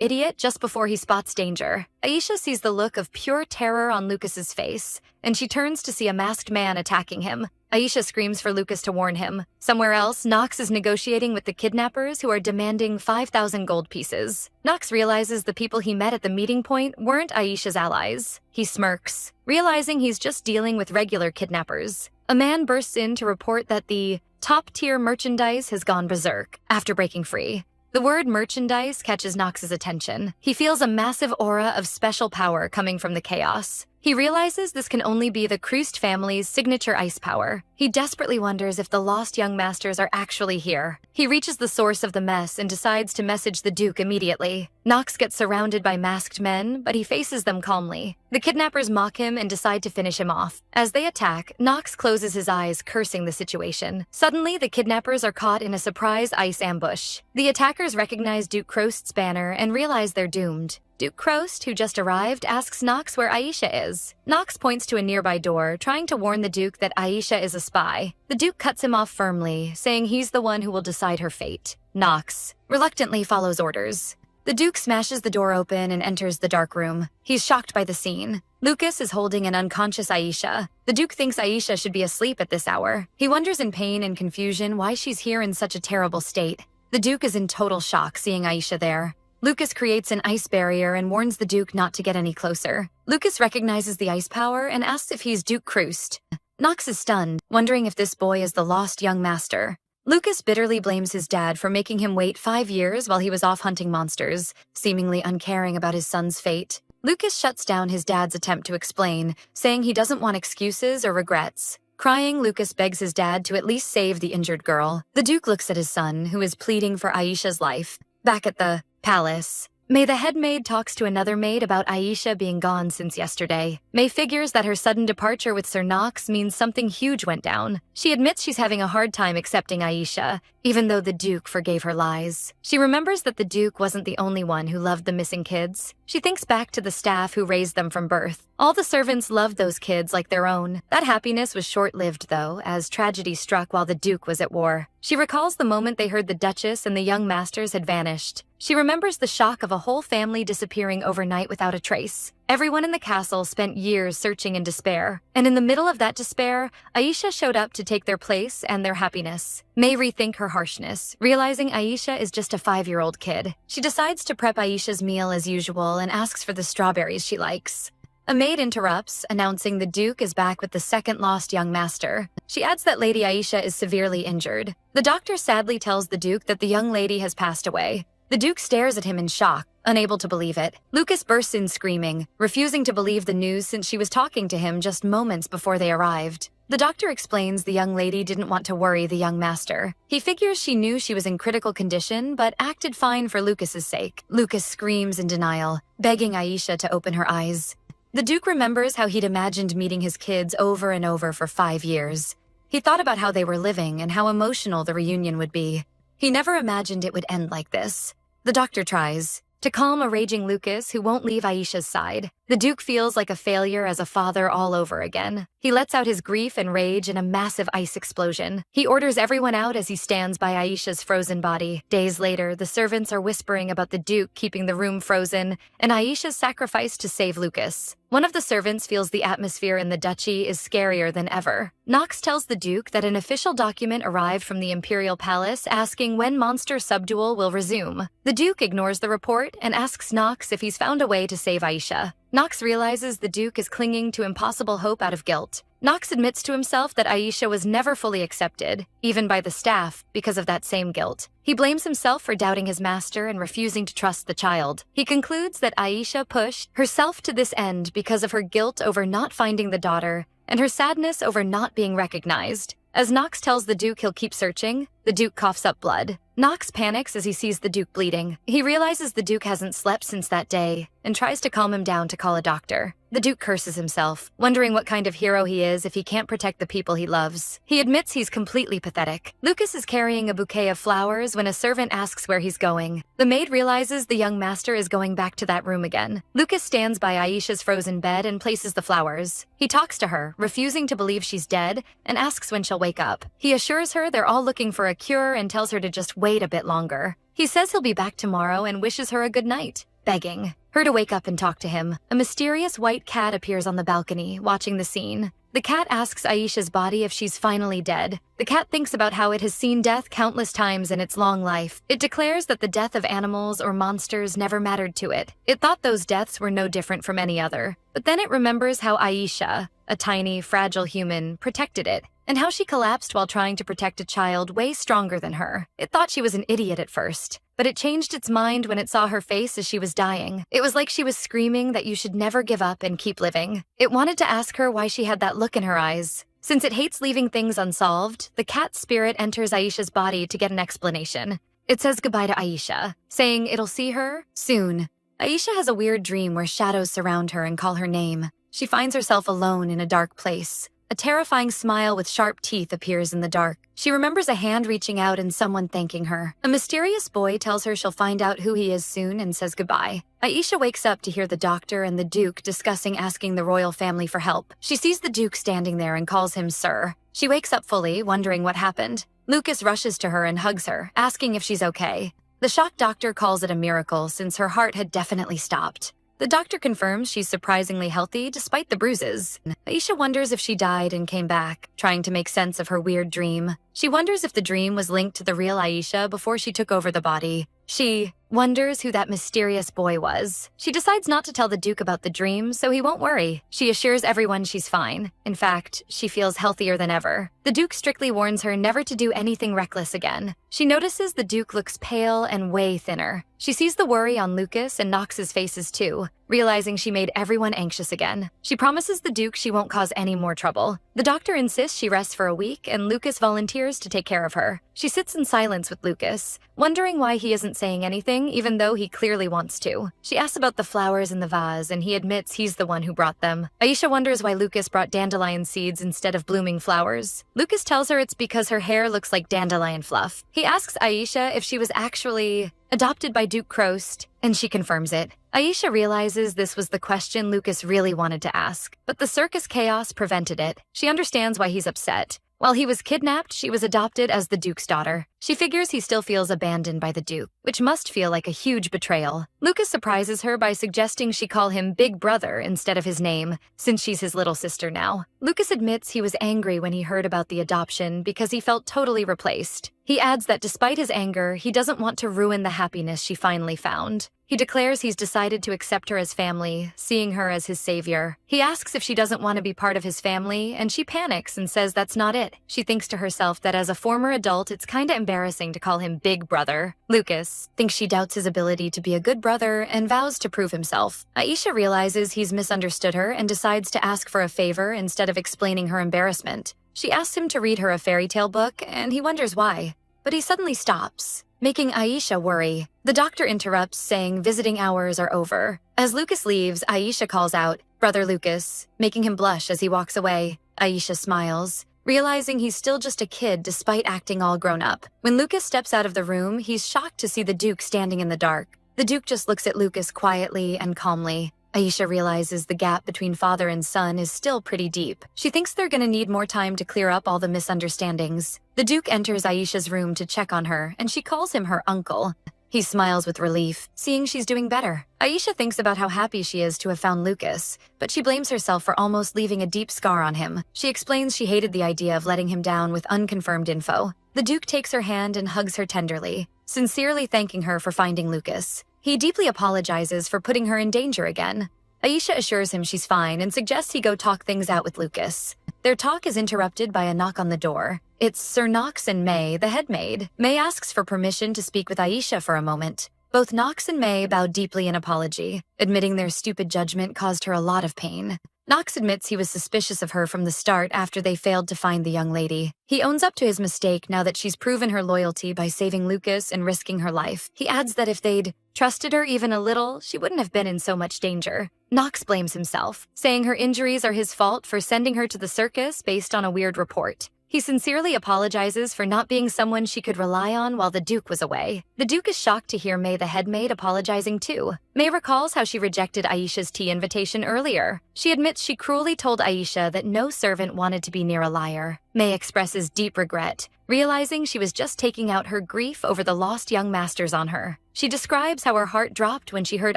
idiot just before he spots danger. Aisha sees the look of pure terror on Lucas's face, and she turns to see a masked man attacking him. Aisha screams for Lucas to warn him. Somewhere else, Knox is negotiating with the kidnappers who are demanding 5,000 gold pieces. Knox realizes the people he met at the meeting point weren't Aisha's allies. He smirks, realizing he's just dealing with regular kidnappers. A man bursts in to report that the top-tier merchandise has gone berserk after breaking free. The word merchandise catches Knox's attention. He feels a massive aura of special power coming from the chaos. He realizes this can only be the Krust family's signature ice power. He desperately wonders if the lost young masters are actually here. He reaches the source of the mess and decides to message the Duke immediately. Knox gets surrounded by masked men, but he faces them calmly. The kidnappers mock him and decide to finish him off. As they attack, Knox closes his eyes, cursing the situation. Suddenly, the kidnappers are caught in a surprise ice ambush. The attackers recognize Duke Krost's banner and realize they're doomed. Duke Krost, who just arrived, asks Knox where Aisha is. Knox points to a nearby door, trying to warn the Duke that Aisha is a spy. The Duke cuts him off firmly, saying he's the one who will decide her fate. Knox reluctantly follows orders. The Duke smashes the door open and enters the dark room. He's shocked by the scene. Lucas is holding an unconscious Aisha. The Duke thinks Aisha should be asleep at this hour. He wonders in pain and confusion why she's here in such a terrible state. The Duke is in total shock seeing Aisha there. Lucas creates an ice barrier and warns the Duke not to get any closer. Lucas recognizes the ice power and asks if he's Duke Krust. Knox is stunned, wondering if this boy is the lost young master. Lucas bitterly blames his dad for making him wait 5 years while he was off hunting monsters, seemingly uncaring about his son's fate. Lucas shuts down his dad's attempt to explain, saying he doesn't want excuses or regrets. Crying, Lucas begs his dad to at least save the injured girl. The Duke looks at his son, who is pleading for Aisha's life. Back at the palace, May the head maid talks to another maid about Aisha being gone since yesterday. May figures that her sudden departure with Sir Knox means something huge went down. She admits she's having a hard time accepting Aisha, even though the Duke forgave her lies. She remembers that the Duke wasn't the only one who loved the missing kids. She thinks back to the staff who raised them from birth. All the servants loved those kids like their own. That happiness was short-lived, though, as tragedy struck while the Duke was at war. She recalls the moment they heard the Duchess and the young masters had vanished. She remembers the shock of a whole family disappearing overnight without a trace. Everyone in the castle spent years searching in despair, and in the middle of that despair, Aisha showed up to take their place and their happiness. May rethink her harshness, realizing Aisha is just a 5-year-old kid. She decides to prep Aisha's meal as usual and asks for the strawberries she likes. A maid interrupts, announcing the Duke is back with the second lost young master. She adds that Lady Aisha is severely injured. The doctor sadly tells the Duke that the young lady has passed away. The Duke stares at him in shock, unable to believe it. Lucas bursts in screaming, refusing to believe the news since she was talking to him just moments before they arrived. The doctor explains the young lady didn't want to worry the young master. He figures she knew she was in critical condition, but acted fine for Lucas's sake. Lucas screams in denial, begging Aisha to open her eyes. The Duke remembers how he'd imagined meeting his kids over and over for 5 years. He thought about how they were living and how emotional the reunion would be. He never imagined it would end like this. The doctor tries to calm a raging Lucas who won't leave Aisha's side. The Duke feels like a failure as a father all over again. He lets out his grief and rage in a massive ice explosion. He orders everyone out as he stands by Aisha's frozen body. Days later, the servants are whispering about the Duke keeping the room frozen and Aisha's sacrifice to save Lucas. One of the servants feels the atmosphere in the duchy is scarier than ever. Knox tells the Duke that an official document arrived from the Imperial Palace asking when monster subdual will resume. The Duke ignores the report and asks Knox if he's found a way to save Aisha. Knox realizes the Duke is clinging to impossible hope out of guilt. Knox admits to himself that Aisha was never fully accepted, even by the staff, because of that same guilt. He blames himself for doubting his master and refusing to trust the child. He concludes that Aisha pushed herself to this end because of her guilt over not finding the daughter and her sadness over not being recognized. As Knox tells the Duke he'll keep searching, the Duke coughs up blood. Knox panics as he sees the Duke bleeding. He realizes the Duke hasn't slept since that day and tries to calm him down to call a doctor. The Duke curses himself, wondering what kind of hero he is if he can't protect the people he loves. He admits he's completely pathetic. Lucas is carrying a bouquet of flowers when a servant asks where he's going. The maid realizes the young master is going back to that room again. Lucas stands by Aisha's frozen bed and places the flowers. He talks to her, refusing to believe she's dead, and asks when she'll wake up. He assures her they're all looking for a cure and tells her to just wait a bit longer. He says he'll be back tomorrow and wishes her a good night, begging her to wake up and talk to him. A mysterious white cat appears on the balcony, watching the scene. The cat asks Aisha's body if she's finally dead. The cat thinks about how it has seen death countless times in its long life. It declares that the death of animals or monsters never mattered to it. It thought those deaths were no different from any other. But then it remembers how Aisha, a tiny, fragile human, protected it, and how she collapsed while trying to protect a child way stronger than her. It thought she was an idiot at first, but it changed its mind when it saw her face as she was dying. It was like she was screaming that you should never give up and keep living. It wanted to ask her why she had that look in her eyes. Since it hates leaving things unsolved, the cat's spirit enters Aisha's body to get an explanation. It says goodbye to Aisha, saying it'll see her soon. Aisha has a weird dream where shadows surround her and call her name. She finds herself alone in a dark place. A terrifying smile with sharp teeth appears in the dark. She remembers a hand reaching out and someone thanking her. A mysterious boy tells her she'll find out who he is soon and says goodbye. Aisha wakes up to hear the doctor and the Duke discussing asking the royal family for help. She sees the Duke standing there and calls him Sir. She wakes up fully, wondering what happened. Lucas rushes to her and hugs her, asking if she's okay. The shocked doctor calls it a miracle since her heart had definitely stopped. The doctor confirms she's surprisingly healthy despite the bruises. Aisha wonders if she died and came back, trying to make sense of her weird dream. She wonders if the dream was linked to the real Aisha before she took over the body. She wonders who that mysterious boy was. She decides not to tell the Duke about the dream, so he won't worry. She assures everyone she's fine. In fact, she feels healthier than ever. The Duke strictly warns her never to do anything reckless again. She notices the Duke looks pale and way thinner. She sees the worry on Lucas and Knox's faces too, realizing she made everyone anxious again. She promises the Duke she won't cause any more trouble. The doctor insists she rests for a week, and Lucas volunteers to take care of her. She sits in silence with Lucas, wondering why he isn't saying anything even though he clearly wants to. She asks about the flowers in the vase, and he admits he's the one who brought them. Aisha wonders why Lucas brought dandelion seeds instead of blooming flowers. Lucas tells her it's because her hair looks like dandelion fluff. He asks Aisha if she was actually adopted by Duke Crost, and she confirms it. Aisha realizes this was the question Lucas really wanted to ask, but the circus chaos prevented it. She understands why he's upset. While he was kidnapped, she was adopted as the Duke's daughter. She figures he still feels abandoned by the Duke, which must feel like a huge betrayal. Lucas surprises her by suggesting she call him Big Brother instead of his name, since she's his little sister now. Lucas admits he was angry when he heard about the adoption because he felt totally replaced. He adds that despite his anger, he doesn't want to ruin the happiness she finally found. He declares he's decided to accept her as family, seeing her as his savior. He asks if she doesn't want to be part of his family, and she panics and says that's not it. She thinks to herself that as a former adult, it's kinda embarrassing to call him Big Brother. Lucas thinks she doubts his ability to be a good brother and vows to prove himself. Aisha realizes he's misunderstood her and decides to ask for a favor instead of explaining her embarrassment. She asks him to read her a fairy tale book, and he wonders why. But he suddenly stops, making Aisha worry. The doctor interrupts, saying visiting hours are over. As Lucas leaves, Aisha calls out, "Brother Lucas," making him blush as he walks away. Aisha smiles, realizing he's still just a kid despite acting all grown up. When Lucas steps out of the room, he's shocked to see the Duke standing in the dark. The Duke just looks at Lucas quietly and calmly. Aisha realizes the gap between father and son is still pretty deep. She thinks they're gonna need more time to clear up all the misunderstandings. The Duke enters Aisha's room to check on her, and she calls him her uncle. He smiles with relief, seeing she's doing better. Aisha thinks about how happy she is to have found Lucas, but she blames herself for almost leaving a deep scar on him. She explains she hated the idea of letting him down with unconfirmed info. The Duke takes her hand and hugs her tenderly, sincerely thanking her for finding Lucas. He deeply apologizes for putting her in danger again. Aisha assures him she's fine and suggests he go talk things out with Lucas. Their talk is interrupted by a knock on the door. It's Sir Knox and May, the head maid. May asks for permission to speak with Aisha for a moment. Both Knox and May bow deeply in apology, admitting their stupid judgment caused her a lot of pain. Knox admits he was suspicious of her from the start after they failed to find the young lady. He owns up to his mistake now that she's proven her loyalty by saving Lucas and risking her life. He adds that if they'd trusted her even a little, she wouldn't have been in so much danger. Knox blames himself, saying her injuries are his fault for sending her to the circus based on a weird report. He sincerely apologizes for not being someone she could rely on while the Duke was away. The Duke is shocked to hear May the head maid apologizing too. May recalls how she rejected Aisha's tea invitation earlier. She admits she cruelly told Aisha that no servant wanted to be near a liar. May expresses deep regret, realizing she was just taking out her grief over the lost young masters on her. She describes how her heart dropped when she heard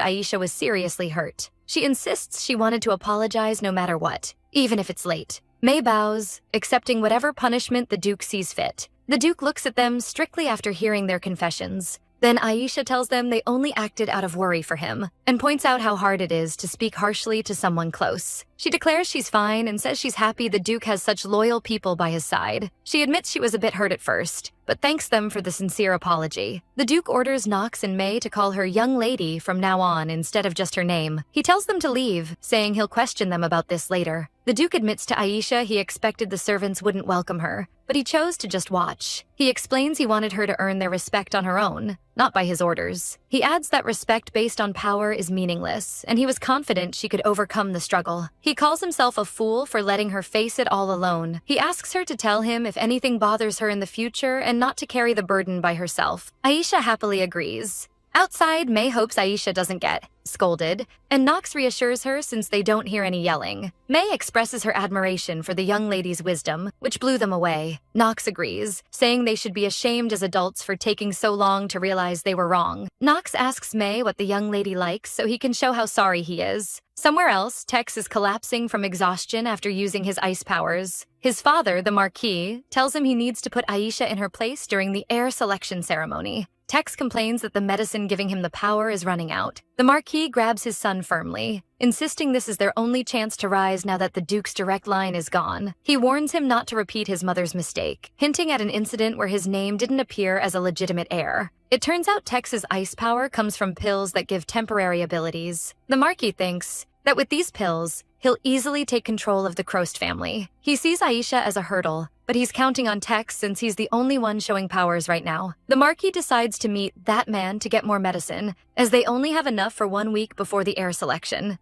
Aisha was seriously hurt. She insists she wanted to apologize no matter what, even if it's late. May bows, accepting whatever punishment the Duke sees fit. The Duke looks at them strictly after hearing their confessions. Then Aisha tells them they only acted out of worry for him, and points out how hard it is to speak harshly to someone close. She declares she's fine and says she's happy the Duke has such loyal people by his side. She admits she was a bit hurt at first, but thanks them for the sincere apology. The Duke orders Knox and May to call her young lady from now on instead of just her name. He tells them to leave, saying he'll question them about this later. The Duke admits to Aisha he expected the servants wouldn't welcome her, but he chose to just watch. He explains he wanted her to earn their respect on her own, not by his orders. He adds that respect based on power is meaningless, and he was confident she could overcome the struggle. He calls himself a fool for letting her face it all alone. He asks her to tell him if anything bothers her in the future and not to carry the burden by herself. Aisha happily agrees. Outside, May hopes Aisha doesn't get scolded, and Knox reassures her since they don't hear any yelling. May expresses her admiration for the young lady's wisdom, which blew them away. Knox agrees, saying they should be ashamed as adults for taking so long to realize they were wrong. Knox asks May what the young lady likes so he can show how sorry he is. Somewhere else, Tex is collapsing from exhaustion after using his ice powers. His father, the Marquis, tells him he needs to put Aisha in her place during the heir selection ceremony. Tex complains that the medicine giving him the power is running out. The Marquis grabs his son firmly, insisting this is their only chance to rise now that the Duke's direct line is gone. He warns him not to repeat his mother's mistake, hinting at an incident where his name didn't appear as a legitimate heir. It turns out Tex's ice power comes from pills that give temporary abilities. The Marquis thinks that with these pills, he'll easily take control of the Crost family. He sees Aisha as a hurdle, but he's counting on Tex since he's the only one showing powers right now. The Marquis decides to meet that man to get more medicine, as they only have enough for 1 week before the heir selection.